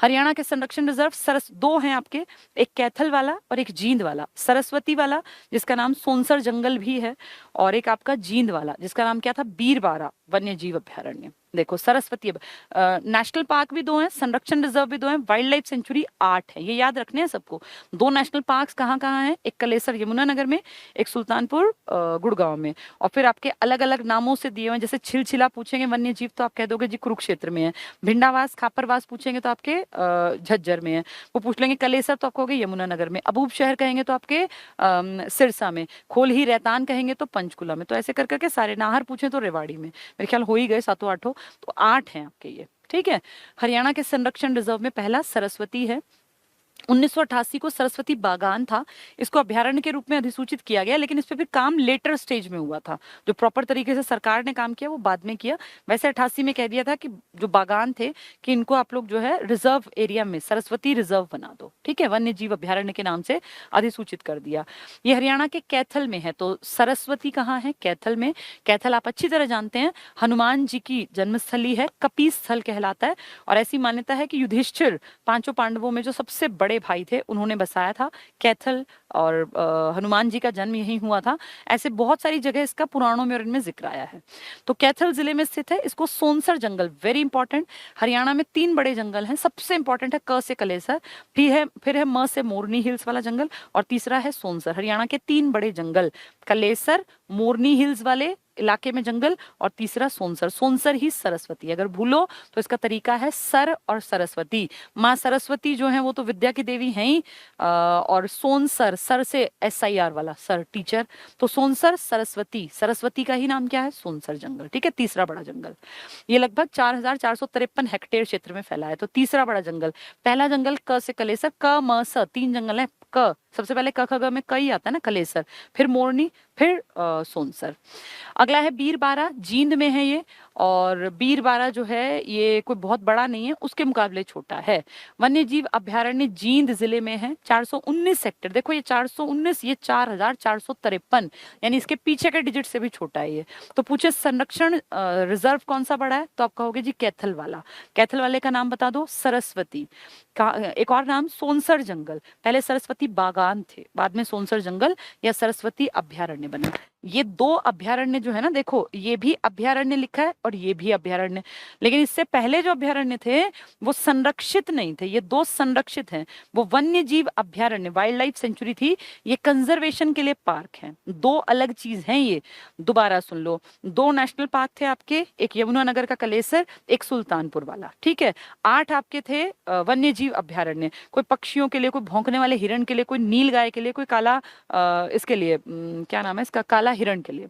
हरियाणा के संरक्षण रिजर्व सरस दो हैं आपके, एक कैथल वाला और एक जींद वाला। सरस्वती वाला जिसका नाम सोनसर जंगल भी है, और एक आपका जींद वाला जिसका नाम क्या था, बीरबारा वन्य जीव अभ्यारण्य। देखो सरस्वती नेशनल पार्क भी दो हैं, संरक्षण रिजर्व भी दो हैं, वाइल्ड लाइफ सेंचुरी 8 है, ये याद रखने हैं सबको। दो नेशनल पार्क्स कहाँ कहाँ हैं, एक कलेसर यमुनानगर में, एक सुल्तानपुर गुड़गांव में। और फिर आपके अलग अलग नामों से दिए हुए हैं, जैसे छिलछिला पूछेंगे वन्य जीव तो आप कह दोगे जी कुरुक्षेत्र में है, भिंडावास खापरवास पूछेंगे तो आपके झज्जर में है, वो पूछ लेंगे कलेसर तो आप कहोगे यमुनानगर में, अबूब शहर कहेंगे तो आपके सिरसा में, खोलही रैतान कहेंगे तो पंचकुला में। तो ऐसे कर करके सारे, नाहर पूछे तो रेवाड़ी में, मेरे ख्याल हो ही गए 7-8, तो 8 हैं आपके ये, ठीक है। हरियाणा के संरक्षण रिजर्व में पहला सरस्वती है। 1988 को सरस्वती बागान था, इसको अभ्यारण्य के रूप में अधिसूचित किया गया, लेकिन इस पे भी काम लेटर स्टेज में हुआ था। जो प्रॉपर तरीके से सरकार ने काम किया वो बाद में किया। वैसे 88 में कह दिया था कि जो बागान थे कि इनको आप लोग जो है रिजर्व एरिया में सरस्वती रिजर्व बना दो, ठीक है, वन्य जीव अभ्यारण्य के नाम से अधिसूचित कर दिया। ये हरियाणा के कैथल में है, तो सरस्वती कहाँ है, कैथल में। कैथल आप अच्छी तरह जानते हैं हनुमान जी की जन्मस्थली है, कपी स्थल कहलाता है, और ऐसी मान्यता है कि युधिष्ठिर 5 पांडवों में जो सबसे बड़े भाई थे उन्होंने बसाया था कैथल, और हनुमान जी का जन्म यहीं हुआ था। ऐसे बहुत सारी जगह इसका पुराणों में और इनमें जिक्र आया है। तो कैथल जिले में स्थित है। इसको सोनसर जंगल, वेरी इंपॉर्टेंट, हरियाणा में 3 बड़े जंगल हैं, सबसे इंपॉर्टेंट है क से कलेसर, फिर है म से मोरनी हिल्स वाला जंगल, और तीसरा है सोनसर। हरियाणा के 3 बड़े जंगल, कलेसर, मोरनी हिल्स वाले इलाके में जंगल, और तीसरा सोनसर। सोनसर ही सरस्वती, अगर भूलो तो इसका तरीका है सर और सरस्वती। माँ सरस्वती जो है वो तो विद्या की देवी हैं ही, और सोनसर, सर से SIR वाला सर, टीचर, तो सोनसर सरस्वती, सरस्वती का ही नाम क्या है, सोनसर जंगल, ठीक है, तीसरा बड़ा जंगल। ये लगभग 4453 हेक्टेयर क्षेत्र में फैला है। तो तीसरा बड़ा जंगल, पहला जंगल क से कलेसर, क म स 3 जंगल है, क सबसे पहले क ख ग में क ही आता है ना, कलेसर, फिर मोरनी, फिर सोनसर। अगला है बीरबारा, जींद में है ये, और बीरबारा जो है ये कोई बहुत बड़ा नहीं है, उसके मुकाबले छोटा है। वन्य जीव अभ्यारण्य जींद जिले में है, 419 हेक्टेयर। देखो ये 419, ये 4453, यानी इसके पीछे के डिजिट से भी छोटा है ये। तो पूछे संरक्षण रिजर्व कौन सा बड़ा है, तो आप कहोगे जी कैथल वाला। कैथल वाले का नाम बता दो, सरस्वती का। एक और नाम सोनसर जंगल, पहले सरस्वती बागान थे, बाद में सोनसर जंगल या सरस्वती अभ्यारण्य बना। ये 2 अभ्यारण्य जो है ना, देखो ये भी अभ्यारण्य लिखा है और ये भी अभ्यारण्य, लेकिन इससे पहले जो अभ्यारण्य थे वो संरक्षित नहीं थे, ये 2 संरक्षित हैं। वो वन्य जीव अभ्यारण्य, वाइल्ड लाइफ सेंचुरी थी, ये कंजर्वेशन के लिए पार्क है। 2 अलग चीज हैं ये, दोबारा सुन लो। 2 नेशनल पार्क थे आपके, एक यमुनानगर का कलेसर, एक सुल्तानपुर वाला, ठीक है। 8 आपके थे वन्य जीव अभ्यारण्य, कोई पक्षियों के लिए, कोई भौंकने वाले हिरण के लिए, कोई नील गाय के लिए, कोई काला इसके लिए क्या नाम है इसका, काला हिरण के लिए।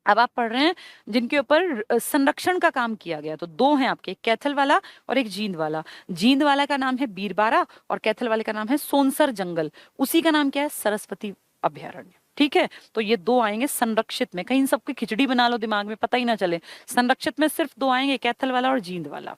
अब आप पढ़ रहे हैं जिनके ऊपर संरक्षण का काम किया गया, तो 2 हैं आपके, कैथल वाला और एक जींद वाला। जींद वाला का नाम है बीरबारा और कैथल वाले का नाम है सोनसर जंगल, उसी का नाम क्या है, सरस्वती अभ्यारण्य, ठीक है। तो ये 2 आएंगे संरक्षित में, कहीं इन सबकी खिचड़ी बना लो दिमाग में, पता ही ना चले। संरक्षित में सिर्फ 2 आएंगे, कैथल वाला और जींद वाला।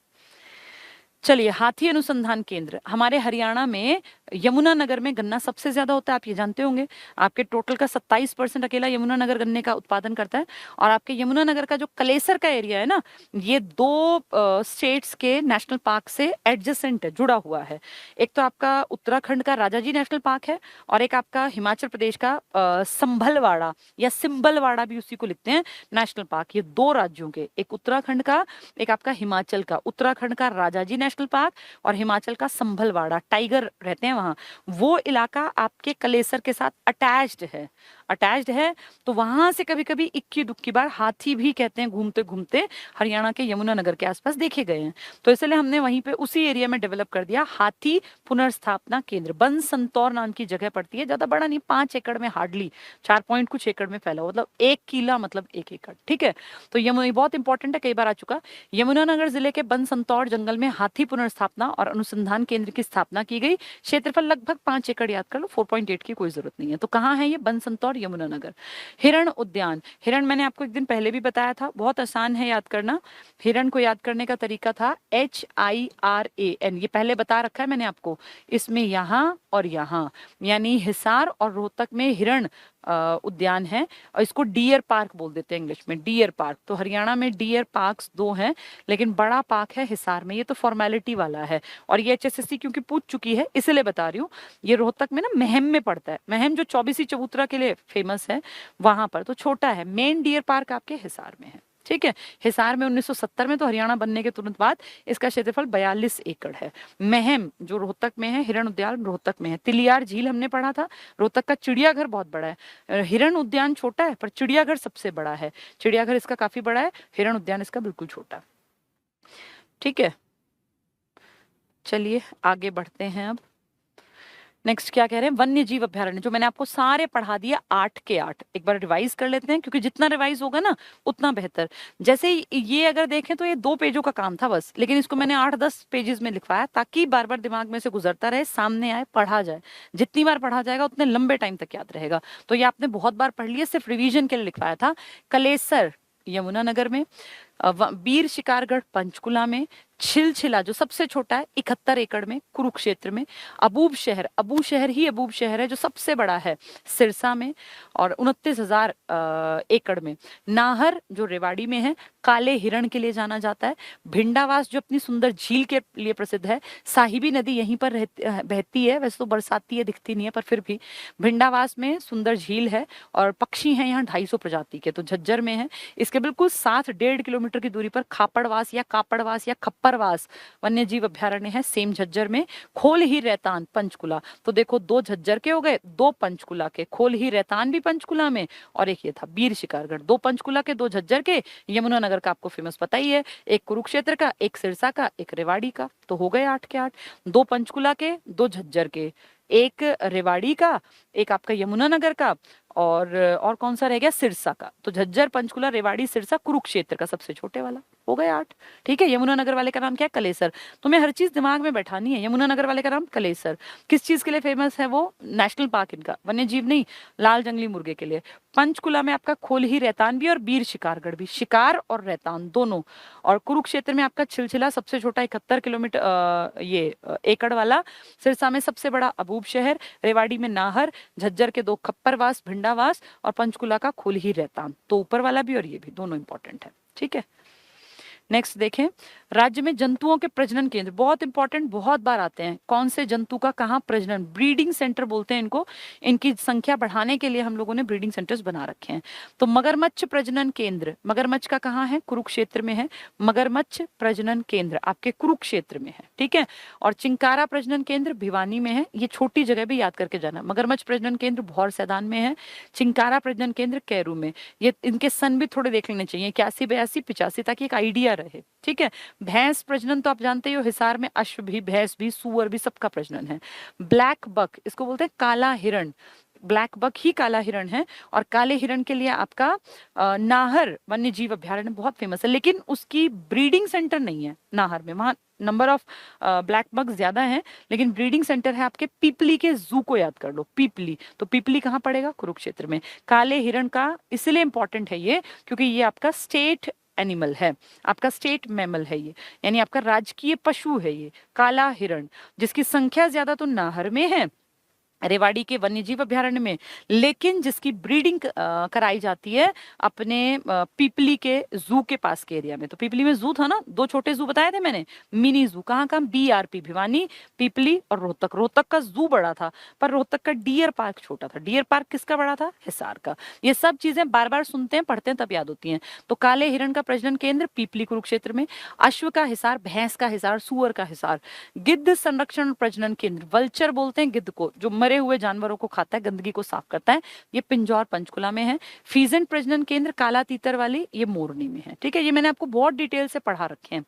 चलिए, हाथी अनुसंधान केंद्र हमारे हरियाणा में, यमुनानगर में गन्ना सबसे ज्यादा होता है, आप ये जानते होंगे। आपके टोटल का 27% अकेला यमुनानगर गन्ने का उत्पादन करता है। और आपके यमुनानगर का जो कलेसर का एरिया है ना, ये 2 स्टेट्स के नेशनल पार्क से एडजेसेंट है, जुड़ा हुआ है। एक तो आपका उत्तराखंड का राजाजी नेशनल पार्क है, और एक आपका हिमाचल प्रदेश का संभलवाड़ा या सिंबलवाड़ा भी उसी को लिखते हैं, नेशनल पार्क। ये 2 राज्यों के, एक उत्तराखंड का, एक आपका हिमाचल का। उत्तराखंड का राजाजी नेशनल पार्क और हिमाचल का संभलवाड़ा, टाइगर रहते हैं वहां, वो इलाका आपके कलेसर के साथ अटैच्ड है। तो वहां से कभी कभी इक्की दुक्की बार हाथी भी कहते हैं घूमते घूमते हरियाणा के यमुनानगर के आसपास देखे गए हैं। तो इसलिए हमने वहीं पे उसी एरिया में डेवलप कर दिया हाथी पुनर्स्थापना केंद्र। बन संतौर नाम की जगह पड़ती है, ज्यादा बड़ा नहीं, 5 एकड़ में, हार्डली 4 पॉइंट कुछ एकड़ में फैला, मतलब 1 किला मतलब 1 एकड़, ठीक है। तो यमुना बहुत इंपॉर्टेंट है, कई बार आ चुका। यमुनानगर जिले के बन संतौर जंगल में हाथी पुनर्स्थापना और अनुसंधान केंद्र की स्थापना की गई। क्षेत्रफल लगभग 5 एकड़, याद कर लो, 4.8 की कोई जरूरत नहीं है। तो कहाँ है ये, बन संतौर यमुनानगर। हिरण उद्यान, हिरण मैंने आपको एक दिन पहले भी बताया था, बहुत आसान है याद करना। हिरण को याद करने का तरीका था HIRAN, ये पहले बता रखा है मैंने आपको। इसमें यहाँ और यहाँ, यानी हिसार और रोहतक में हिरण उद्यान है, और इसको डियर पार्क बोल देते हैं इंग्लिश में, डियर पार्क। तो हरियाणा में डियर पार्क्स 2 हैं, लेकिन बड़ा पार्क है हिसार में, ये तो फॉर्मेलिटी वाला है। और ये HSSC क्योंकि पूछ चुकी है इसलिए बता रही हूँ। ये रोहतक में ना महम में पड़ता है, महम जो चौबीसी चबूतरा के लिए फेमस है वहां पर, तो छोटा है। मेन डियर पार्क आपके हिसार में है, ठीक है। हिसार में 1970 में, तो हरियाणा बनने के तुरंत बाद, इसका क्षेत्रफल 42 एकड़ है। महम जो रोहतक में है, हिरण उद्यान रोहतक में है। तिलियार झील हमने पढ़ा था, रोहतक का चिड़ियाघर बहुत बड़ा है। हिरण उद्यान छोटा है पर चिड़ियाघर सबसे बड़ा है, चिड़ियाघर इसका काफी बड़ा है, हिरण उद्यान इसका बिल्कुल छोटा, ठीक है। चलिए आगे बढ़ते हैं। अब नेक्स्ट क्या कह रहे हैं, वन्य जीव अभ्यारण्य, जो मैंने आपको सारे पढ़ा दिया 8 के 8। एक बार रिवाइज कर लेते हैं, क्योंकि जितना रिवाइज होगा ना उतना बेहतर। जैसे ये अगर देखें तो ये 2 पेजों का काम था बस, लेकिन इसको मैंने 8-10 पेजेस में लिखवाया, ताकि बार बार दिमाग में से गुजरता रहे, सामने आए, पढ़ा जाए। जितनी बार पढ़ा जाएगा उतने लंबे टाइम तक याद रहेगा। तो ये आपने बहुत बार पढ़ लिया, सिर्फ रिविजन के लिए लिखवाया था। कलेसर यमुनानगर में, वीर शिकारगढ़ पंचकुला में, छिलछिला जो सबसे छोटा है 71 एकड़ में कुरुक्षेत्र में, अबूब शहर, अबू शहर ही अबूब शहर है जो सबसे बड़ा है सिरसा में और 29,000 एकड़ में, नाहर जो रेवाड़ी में है, काले हिरण के लिए जाना जाता है, भिंडावास जो अपनी सुंदर झील के लिए प्रसिद्ध है, साहिबी नदी यहीं पर बहती है, वैसे तो बरसाती है दिखती नहीं है पर फिर भी भिंडावास में सुंदर झील है, और पक्षी हैं यहाँ 250 प्रजाति के, तो झज्जर में है। इसके बिल्कुल साथ 1.5 किलोमीटर की दूरी पर खापड़वास या कापड़वास या खप्परवास वन्य जीव अभ्यारण्य है, सेम झज्जर में। खोल ही रैतान पंचकुला, तो देखो 2 झज्जर के हो गए, 2 पंचकुला के, खोल ही रैतान भी पंचकुला में, और एक ये था वीर शिकारगढ़। 2 पंचकुला के, 2 झज्जर के, यमुनानगर का आपको फेमस पता ही है, एक कुरुक्षेत्र का, एक सिरसा का, एक रेवाड़ी का, तो हो गए 8 के 8। 2 पंचकुला के, 2 झज्जर के, एक रेवाड़ी का, एक आपका यमुनानगर का, और कौन सा रह गया, सिरसा का। तो झज्जर, पंचकुला, रेवाड़ी, सिरसा, कुरुक्षेत्र का सबसे छोटे वाला, हो गए 8, ठीक है। यमुनानगर वाले का नाम क्या है, कलेसर। तुम्हें हर चीज दिमाग में बैठानी है। यमुनानगर वाले का नाम कलेसर, किस चीज के लिए फेमस है वो, नेशनल पार्क इनका, वन्य जीव नहीं, लाल जंगली मुर्गे के लिए। पंचकुला में आपका खोल ही रैतान भी और वीर शिकारगढ़ भी, शिकार और रैतान दोनों। और कुरुक्षेत्र में आपका छिलछिला सबसे छोटा 71 किलोमीटर एकड़ वाला, सिरसा में सबसे बड़ा अबूब शहर, रेवाड़ी में नाहर, झज्जर के 2 खप्परवास भिंडावास, और पंचकुला का खोल ही रैतान। तो ऊपर वाला भी और ये भी दोनों इंपॉर्टेंट है, ठीक है। नेक्स्ट देखें, राज्य में जंतुओं के प्रजनन केंद्र, बहुत इंपॉर्टेंट, बहुत बार आते हैं। कौन से जंतु का कहाँ प्रजनन, ब्रीडिंग सेंटर बोलते हैं इनको, इनकी संख्या बढ़ाने के लिए हम लोगों ने ब्रीडिंग सेंटर्स बना रखे हैं। तो मगरमच्छ प्रजनन केंद्र, मगरमच्छ का कहाँ है, कुरुक्षेत्र में है, मगरमच्छ प्रजनन केंद्र आपके कुरुक्षेत्र में है, ठीक है। और चिंकारा प्रजनन केंद्र भिवानी में है, ये छोटी जगह भी याद करके जाना। मगरमच्छ प्रजनन केंद्र भौर सैदान में है, चिंकारा प्रजनन केंद्र कैरू में। ये इनके सन भी थोड़े देख लेने चाहिए, 81, 82, 85, ताकि एक आइडिया रहे, ठीक है। भैंस प्रजनन तो आप जानते ही हो, हिसार में अश्व भी, भैंस भी, सुअर भी, सबका प्रजनन है। ब्लैक बक, इसको बोलते हैं काला हिरण, ब्लैक बक ही काला हिरण है, और काले हिरण के लिए आपका नाहर वन्य जीव अभ्यारण्य बहुत फेमस है, लेकिन उसकी ब्रीडिंग सेंटर नहीं है नाहर में। वहां नंबर ऑफ ब्लैक बग ज्यादा है, लेकिन ब्रीडिंग सेंटर है आपके पीपली के जू को याद कर लो, पीपली। तो पीपली कहाँ पड़ेगा, कुरुक्षेत्र में। काले हिरण का इसलिए इंपॉर्टेंट है ये, क्योंकि ये आपका स्टेट एनिमल है, आपका स्टेट मैमल है ये, यानी आपका राजकीय पशु है ये काला हिरण, जिसकी संख्या ज्यादा तो नाहर में है, रेवाड़ी के वन्यजीव अभ्यारण्य में, लेकिन जिसकी ब्रीडिंग कराई जाती है अपने पीपली के जू के पास के एरिया में। तो पीपली में जू था ना, 2 छोटे जू बताए थे मैंने, मिनी जू, कहाँ कहाँ, BRP भिवानी, पीपली और रोहतक। रोहतक का जू बड़ा था, पर रोहतक का डियर पार्क छोटा था। डियर पार्क किसका बड़ा था, हिसार का। ये सब चीजें बार बार सुनते हैं, पढ़ते हैं, तब याद होती हैं। तो काले हिरण का प्रजनन केंद्र पीपली कुरुक्षेत्र में, अश्व का हिसार, भैंस का हिसार, सुअर का हिसार। गिद्ध संरक्षण और प्रजनन केंद्र, वल्चर बोलते हैं गिद्ध को, जो मरे हुए जानवरों को खाता है, गंदगी को साफ करता है, ये पिंजौर पंचकुला में है। फीजेंट प्रजनन केंद्र काला तीतर वाली, ये मोरनी में है, ठीक है। ये मैंने आपको बहुत डिटेल से पढ़ा रखे हैं।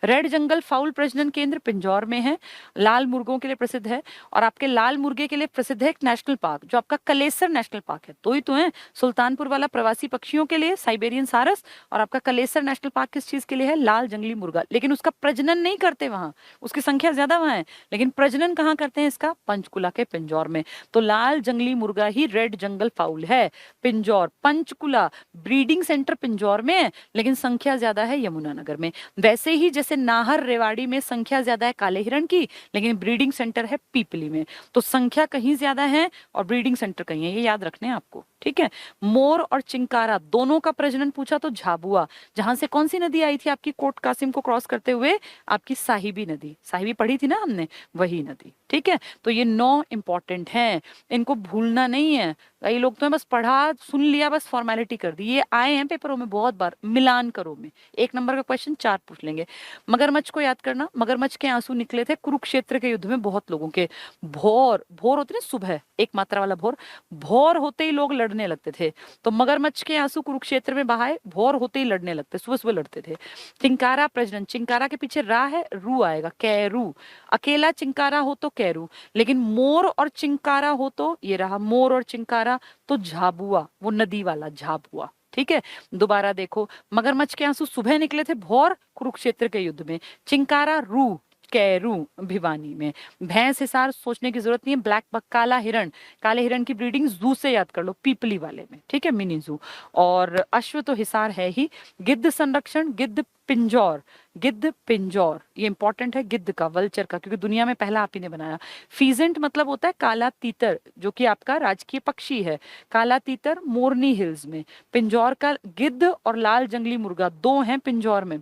रेड जंगल फाउल प्रजनन केंद्र पिंजौर में है, लाल मुर्गों के लिए प्रसिद्ध है, और आपके लाल मुर्गे के लिए प्रसिद्ध है एक नेशनल पार्क, जो आपका कलेसर नेशनल पार्क है। तो ही तो है, सुल्तानपुर वाला प्रवासी पक्षियों के लिए साइबेरियन सारस, और आपका कलेसर नेशनल पार्क किस चीज के लिए है, लाल जंगली मुर्गा। लेकिन उसका प्रजनन नहीं करते वहां, उसकी संख्या ज्यादा वहां है, लेकिन प्रजनन कहाँ करते हैं इसका, पंचकुला के पिंजौर पिंजौर में, तो लाल जंगली मुर्गा ही रेड जंगल फाउल है। पिंजौर, पंचकुला ब्रीडिंग सेंटर पिंजौर में है, लेकिन संख्या ज्यादा है यमुनानगर में। वैसे ही जैसे नाहर रेवाड़ी में संख्या ज्यादा है काले हिरण की, लेकिन ब्रीडिंग सेंटर है पीपली में। तो संख्या कहीं ज्यादा है और ब्रीडिंग सेंटर कहीं है, ये याद रखने हैं आपको, ठीक है। मोर और चिंकारा दोनों का प्रजनन पूछा तो झाबुआ, जहां से कौन सी नदी आई थी आपकी कोट कासिम को क्रॉस करते हुए, आपकी साहिबी नदी, साहिबी पढ़ी थी ना हमने, वही नदी, ठीक है। तो ये 9 इंपॉर्टेंट हैं, इनको भूलना नहीं है। कई लोग तो बस पढ़ा सुन लिया, बस फॉर्मेलिटी कर दी। ये आए हैं पेपरों में बहुत बार, मिलान करो में 1 नंबर का क्वेश्चन 4 पूछ लेंगे। मगरमच्छ को याद करना, मगरमच्छ के आंसू निकले थे कुरुक्षेत्र के युद्ध में बहुत लोगों के। भोर, भोर होते ना सुबह, एक मात्रा वाला भोर, भोर होते ही लोग लड़ने लगते थे, तो मगरमच्छ के आंसू कुरुक्षेत्र में बहाए, भोर होते ही लड़ने लगते, सुबह सुबह लड़ते थे। चिंकारा प्रजनन, चिंकारा के पीछे रा है, रू आएगा, कैरू। अकेला चिंकारा हो तो कैरू, लेकिन मोर और चिंकारा हो तो ये रहा मोर और चिंकारा, तो झाबुआ, वो नदी वाला झाबुआ, ठीक है। दोबारा देखो, मगरमच्छ के आंसू सुबह निकले थे भोर कुरुक्षेत्र के युद्ध में, चिंकारा रू कैरू भिवानी में। भैंस हिसार सोचने की जरूरत नहीं है, ब्लैक बक काला हिरण, काले हिरण की ब्रीडिंग जू से याद कर लो, पीपली वाले में, ठीक है, मिनी जू। और अश्व तो हिसार है ही। गिद्ध संरक्षण, गिद्ध पिंजौर, गिद्ध पिंजौर, ये इंपॉर्टेंट है गिद्ध का, वल्चर का, क्योंकि दुनिया में पहला आप ही ने बनाया। फीजेंट मतलब होता है काला तीतर, जो कि आपका राजकीय पक्षी है। काला तीतर मोरनी हिल्स में। पिंजौर का गिद्ध और लाल जंगली मुर्गा 2 हैं पिंजौर में,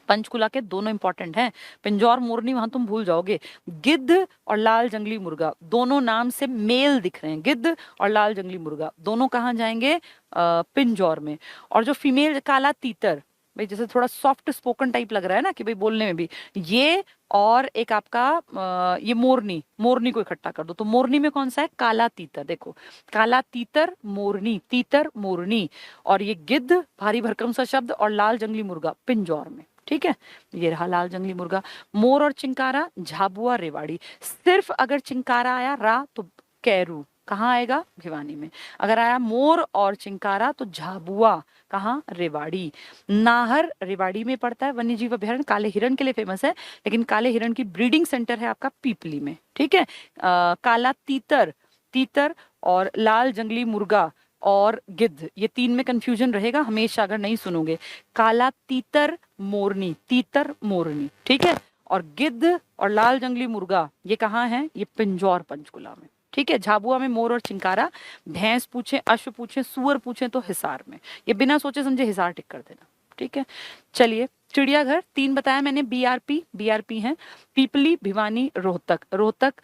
पंचकुला के दोनों इंपॉर्टेंट हैं। पिंजौर मोरनी वहां तुम भूल जाओगे। गिद्ध और लाल जंगली मुर्गा दोनों नाम से मेल दिख रहे हैं, गिद्ध और लाल जंगली मुर्गा दोनों कहाँ जाएंगे, पिंजौर में। और जो फीमेल काला तीतर, भाई जैसे थोड़ा सॉफ्ट स्पोकन टाइप लग रहा है ना कि भाई बोलने में भी, ये और एक आपका ये मोरनी, मोरनी को इकट्ठा कर दो तो मोरनी में कौन सा है, काला तीतर। देखो काला तीतर मोरनी, तीतर मोरनी, और ये गिद्ध भारी भरकम सा शब्द, और लाल जंगली मुर्गा पिंजौर में, ठीक है। ये रहा लाल जंगली मुर्गा। मोर और चिंकारा झाबुआ रेवाड़ी। सिर्फ अगर चिंकारा आया रा तो कैरू, कहाँ आएगा, भिवानी में। अगर आया मोर और चिंकारा तो झाबुआ, कहाँ, रेवाड़ी। नाहर रेवाड़ी में पड़ता है, वन्य जीव अभयारण्य काले हिरण के लिए फेमस है, लेकिन काले हिरण की ब्रीडिंग सेंटर है आपका पीपली में, ठीक है। काला तीतर, तीतर और लाल जंगली मुर्गा और गिद्ध, ये 3 में कंफ्यूजन रहेगा हमेशा अगर नहीं सुनोगे। काला तीतर मोरनी, तीतर मोरनी, ठीक है। और गिद्ध और लाल जंगली मुर्गा ये कहाँ है, ये पिंजौर पंचकुला में, ठीक है। झाबुआ में मोर और चिंकारा। भैंस पूछे, अश्व पूछे, सुअर पूछे तो हिसार में, ये बिना सोचे समझे हिसार टिक कर देना, ठीक है। चलिए चिड़ियाघर 3 बताया मैंने, बीआरपी, बीआरपी हैं पीपली, भिवानी, रोहतक। रोहतक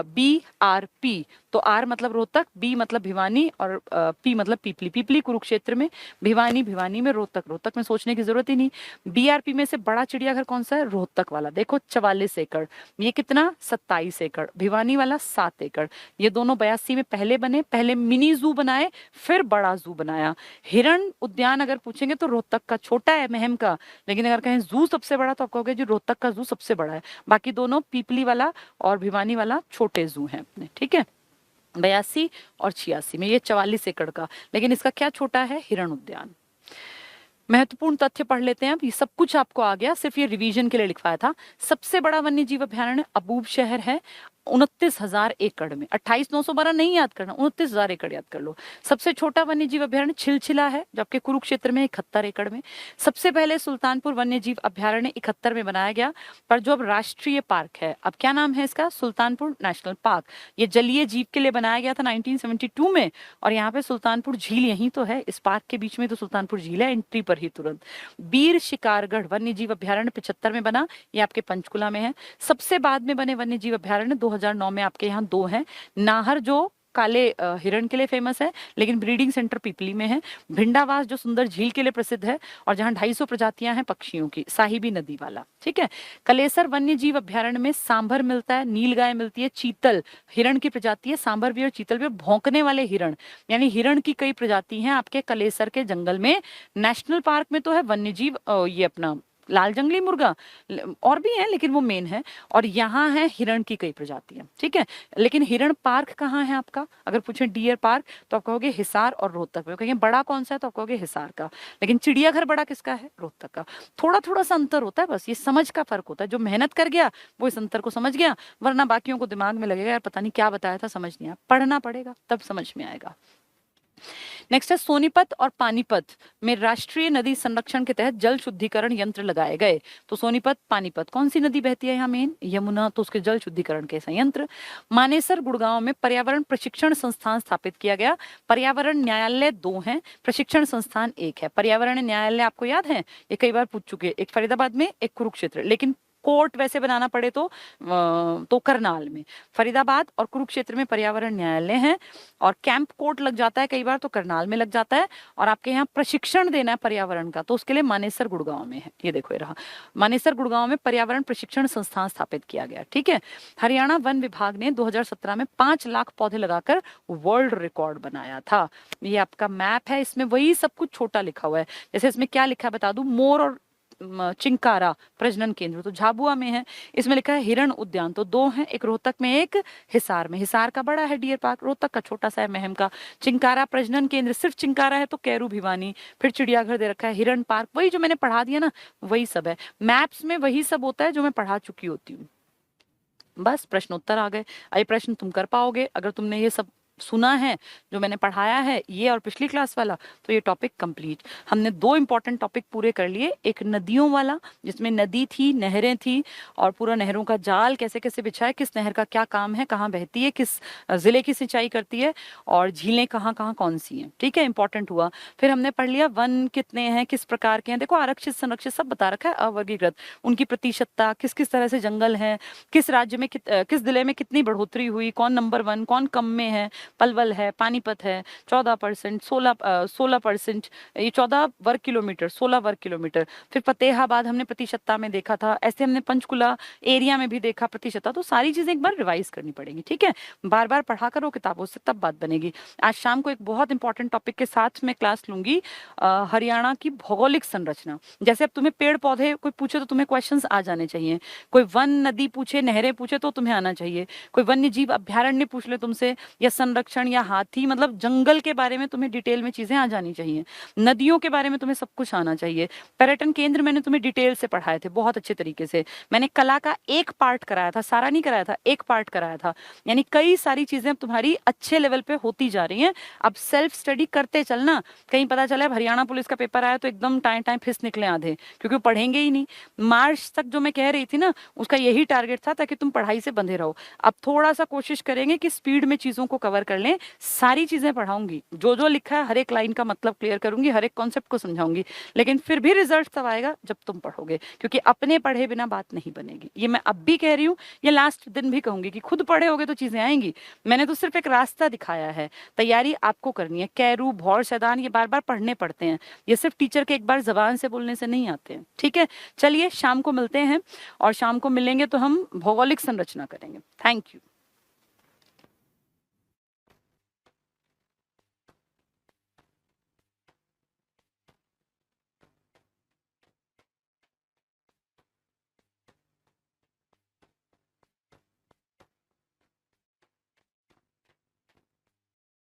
बीआरपी, तो आर मतलब रोहतक, बी मतलब भिवानी, और पी मतलब पीपली। पीपली कुरुक्षेत्र में, भिवानी भिवानी में, रोहतक रोहतक में, सोचने की जरूरत ही नहीं। बीआरपी में से बड़ा चिड़ियाघर कौन सा है, रोहतक वाला। देखो 44 एकड़, ये कितना, 27 एकड़। भिवानी वाला 7 एकड़। ये दोनों 82 में पहले बने, पहले मिनी जू बनाए फिर बड़ा जू बनाया। हिरण उद्यान अगर पूछेंगे तो रोहतक का छोटा है, महम का, लेकिन अगर कहें जू सबसे बड़ा तो आप कहोगे जी रोहतक का जू सबसे बड़ा है। बाकी दोनों पीपली वाला और भिवानी वाला छोटे जू हैं अपने, ठीक है। 82 और 86 में, ये 44 एकड़ का, लेकिन इसका क्या छोटा है, हिरण उद्यान। महत्वपूर्ण तथ्य पढ़ लेते हैं अब, ये सब कुछ आपको आ गया, सिर्फ ये रिवीजन के लिए लिखवाया था। सबसे बड़ा वन्य जीव अभयारण्य अबूब शहर है, 29,000 एकड़ में। 28,912 नहीं याद करना, 29,000 एकड़ याद कर लो। सबसे छोटा वन्य जीव अभयारण्य छिलछिला है, जबकि कुरुक्षेत्र में 71 एकड़ में। सबसे पहले सुल्तानपुर वन्य जीव अभयारण्य 71 में बनाया गया, पर जो अब राष्ट्रीय पार्क है, अब क्या नाम है इसका, सुल्तानपुर नेशनल पार्क। ये जलीय जीव के लिए बनाया गया था 1972 में, और यहाँ पे सुल्तानपुर झील यही तो है, इस पार्क के बीच में तो सुल्तानपुर झील है, एंट्री पर ही तुरंत। बीर शिकारगढ़ वन्य जीव अभयारण्य 75 में बना, ये आपके पंचकुला में है। सबसे बाद में बने वन्य जीव अभयारण्य 2009 में आपके यहाँ 2 हैं। नाहर जो काले हिरण के लिए फेमस है, लेकिन ब्रीडिंग सेंटर पीपली में है। भिंडावास जो सुंदर झील के लिए प्रसिद्ध है, और जहां 250 प्रजातियां हैं पक्षियों की, साहिबी नदी वाला, ठीक है। कलेसर वन्य जीव अभयारण्य में सांभर मिलता है, नीलगाय मिलती है, चीतल हिरण की प्रजाति है, सांभर भी और चीतल भी, और भौंकने वाले हिरण, यानी हिरण की कई प्रजाति हैं आपके कलेसर के जंगल में। नेशनल पार्क में तो है वन्य जीव ये अपना लाल जंगली मुर्गा, और भी है लेकिन वो मेन है। और यहाँ है हिरण की कई प्रजातियां, ठीक है। लेकिन हिरण पार्क कहाँ है आपका, अगर पूछे डियर पार्क तो आप कहोगे हिसार और रोहतक में, कहेंगे बड़ा कौन सा है तो आप कहोगे हिसार का। लेकिन चिड़ियाघर बड़ा किसका है, रोहतक का। थोड़ा थोड़ा सा अंतर होता है, बस ये समझ का फर्क होता है। जो मेहनत कर गया वो इस अंतर को समझ गया, वरना बाकियों को दिमाग में लगेगा यार पता नहीं क्या बताया था, समझ नहीं आया। पढ़ना पड़ेगा तब समझ में आएगा। नेक्स्ट है सोनीपत और पानीपत में राष्ट्रीय नदी संरक्षण के तहत जल शुद्धिकरण यंत्र लगाए गए। तो सोनीपत पानीपत कौन सी नदी बहती है यहाँ मेन, यमुना, तो उसके जल शुद्धिकरण के संयंत्र। मानेसर गुड़गांव में पर्यावरण प्रशिक्षण संस्थान स्थापित किया गया। पर्यावरण न्यायालय 2 हैं, प्रशिक्षण संस्थान 1 है। पर्यावरण न्यायालय आपको याद है, ये कई बार पूछ चुके, एक फरीदाबाद में एक कुरुक्षेत्र, लेकिन कोर्ट वैसे बनाना पड़े तो करनाल में। फरीदाबाद और कुरुक्षेत्र में पर्यावरण न्यायालय है, और कैंप कोर्ट लग जाता है कई बार तो करनाल में लग जाता है। और आपके यहाँ प्रशिक्षण देना है पर्यावरण का, तो उसके लिए मानेसर गुड़गांव में है। ये देखो ये रहा, मानेसर गुड़गांव में पर्यावरण प्रशिक्षण संस्थान स्थापित किया गया, ठीक है। हरियाणा वन विभाग ने 2017 में 5 लाख पौधे लगाकर वर्ल्ड रिकॉर्ड बनाया था। ये आपका मैप है, इसमें वही सब कुछ छोटा लिखा हुआ है। जैसे इसमें क्या लिखा है बता दूं, मोर और चिंकारा प्रजनन केंद्र तो झाबुआ में है। इसमें लिखा है हिरण उद्यान, तो 2 हैं, एक रोहतक में एक हिसार में। हिसार का बड़ा है डियर पार्क, रोहतक का छोटा सा है महम का। चिंकारा प्रजनन केंद्र, सिर्फ चिंकारा है तो कैरू भिवानी, फिर चिड़ियाघर दे रखा है, हिरण पार्क, वही जो मैंने पढ़ा दिया ना वही सब है। मैप्स में वही सब होता है जो मैं पढ़ा चुकी होती हूँ। बस प्रश्न उत्तर आ गए। ये प्रश्न तुम कर पाओगे अगर तुमने ये सब सुना है जो मैंने पढ़ाया है, ये और पिछली क्लास वाला, तो ये टॉपिक कंप्लीट। हमने 2 इंपॉर्टेंट टॉपिक पूरे कर लिए, एक नदियों वाला जिसमें नदी थी, नहरें थी, और पूरा नहरों का जाल कैसे कैसे बिछा है, किस नहर का क्या काम है, कहाँ बहती है, किस जिले की सिंचाई करती है, और झीलें कहाँ कहाँ कौन सी हैं, ठीक है, इंपॉर्टेंट हुआ। फिर हमने पढ़ लिया वन कितने हैं, किस प्रकार के हैं, देखो आरक्षित संरक्षित सब बता रखा है, अवर्गीकृत, उनकी प्रतिशतता, किस किस तरह से जंगल है, किस राज्य में किस जिले में कितनी बढ़ोतरी हुई, कौन नंबर 1, कौन कम में है, पलवल है, पानीपत है 14%, 16%, ये 14 वर्ग किलोमीटर, 16 वर्ग किलोमीटर। फिर फतेहाबाद हमने प्रतिशतता में देखा था, ऐसे हमने पंचकुला एरिया में भी देखा प्रतिशतता। तो सारी चीजें एक बार रिवाइज करनी पड़ेंगी, ठीक है, बार बार पढ़ा करो किताबों से, तब बात बनेगी। आज शाम को एक बहुत इंपॉर्टेंट टॉपिक के साथ में क्लास लूंगी, हरियाणा की भौगोलिक संरचना। जैसे अब तुम्हें पेड़ पौधे कोई पूछे तो तुम्हें क्वेश्चंस आ जाने चाहिए, कोई वन नदी पूछे, नहरें पूछे तो तुम्हें आना चाहिए, कोई वन्य जीव अभ्यारण्य पूछ ले तुमसे, या संरक्षण या हाथी, मतलब जंगल के बारे में तुम्हें डिटेल में चीजें आ जानी चाहिए। नदियों के बारे में तुम्हें सब कुछ आना चाहिए। पर्यटन केंद्र मैंने तुम्हें डिटेल से पढ़ाए थे बहुत अच्छे तरीके से। मैंने कला का एक पार्ट कराया था, सारा नहीं कराया था, एक पार्ट कराया था। यानी कई सारी चीजें अब तुम्हारी अच्छे लेवल पे होती जा रही हैं। अब सेल्फ स्टडी करते चलना, कहीं पता चला अब हरियाणा पुलिस का पेपर आया तो एकदम टाइम टाइम फिस निकले आधे, क्योंकि वो पढ़ेंगे ही नहीं। मार्च तक जो मैं कह रही थी ना, उसका यही टारगेट था ताकि तुम पढ़ाई से बंधे रहो। अब थोड़ा सा कोशिश करेंगे कि स्पीड में चीजों को कवर कर लें। सारी चीजें पढ़ाऊंगी, जो जो लिखा है हर एक लाइन का मतलब क्लियर करूंगी, हर एक कॉन्सेप्ट को समझाऊंगी, लेकिन फिर भी रिजल्ट तब आएगा जब तुम पढ़ोगे, क्योंकि अपने पढ़े बिना बात नहीं बनेगी। ये मैं अब भी कह रही हूँ, ये लास्ट दिन भी कहूंगी कि खुद पढ़े होगे तो चीजें आएंगी। मैंने तो सिर्फ एक रास्ता दिखाया है, तैयारी आपको करनी है। कैरू, भौर, शैदान ये बार बार पढ़ने पड़ते हैं, ये सिर्फ टीचर के एक बार जबान से बोलने से नहीं आते हैं, ठीक है। चलिए शाम को मिलते हैं, और शाम को मिलेंगे तो हम भौगोलिक संरचना करेंगे। Thank you.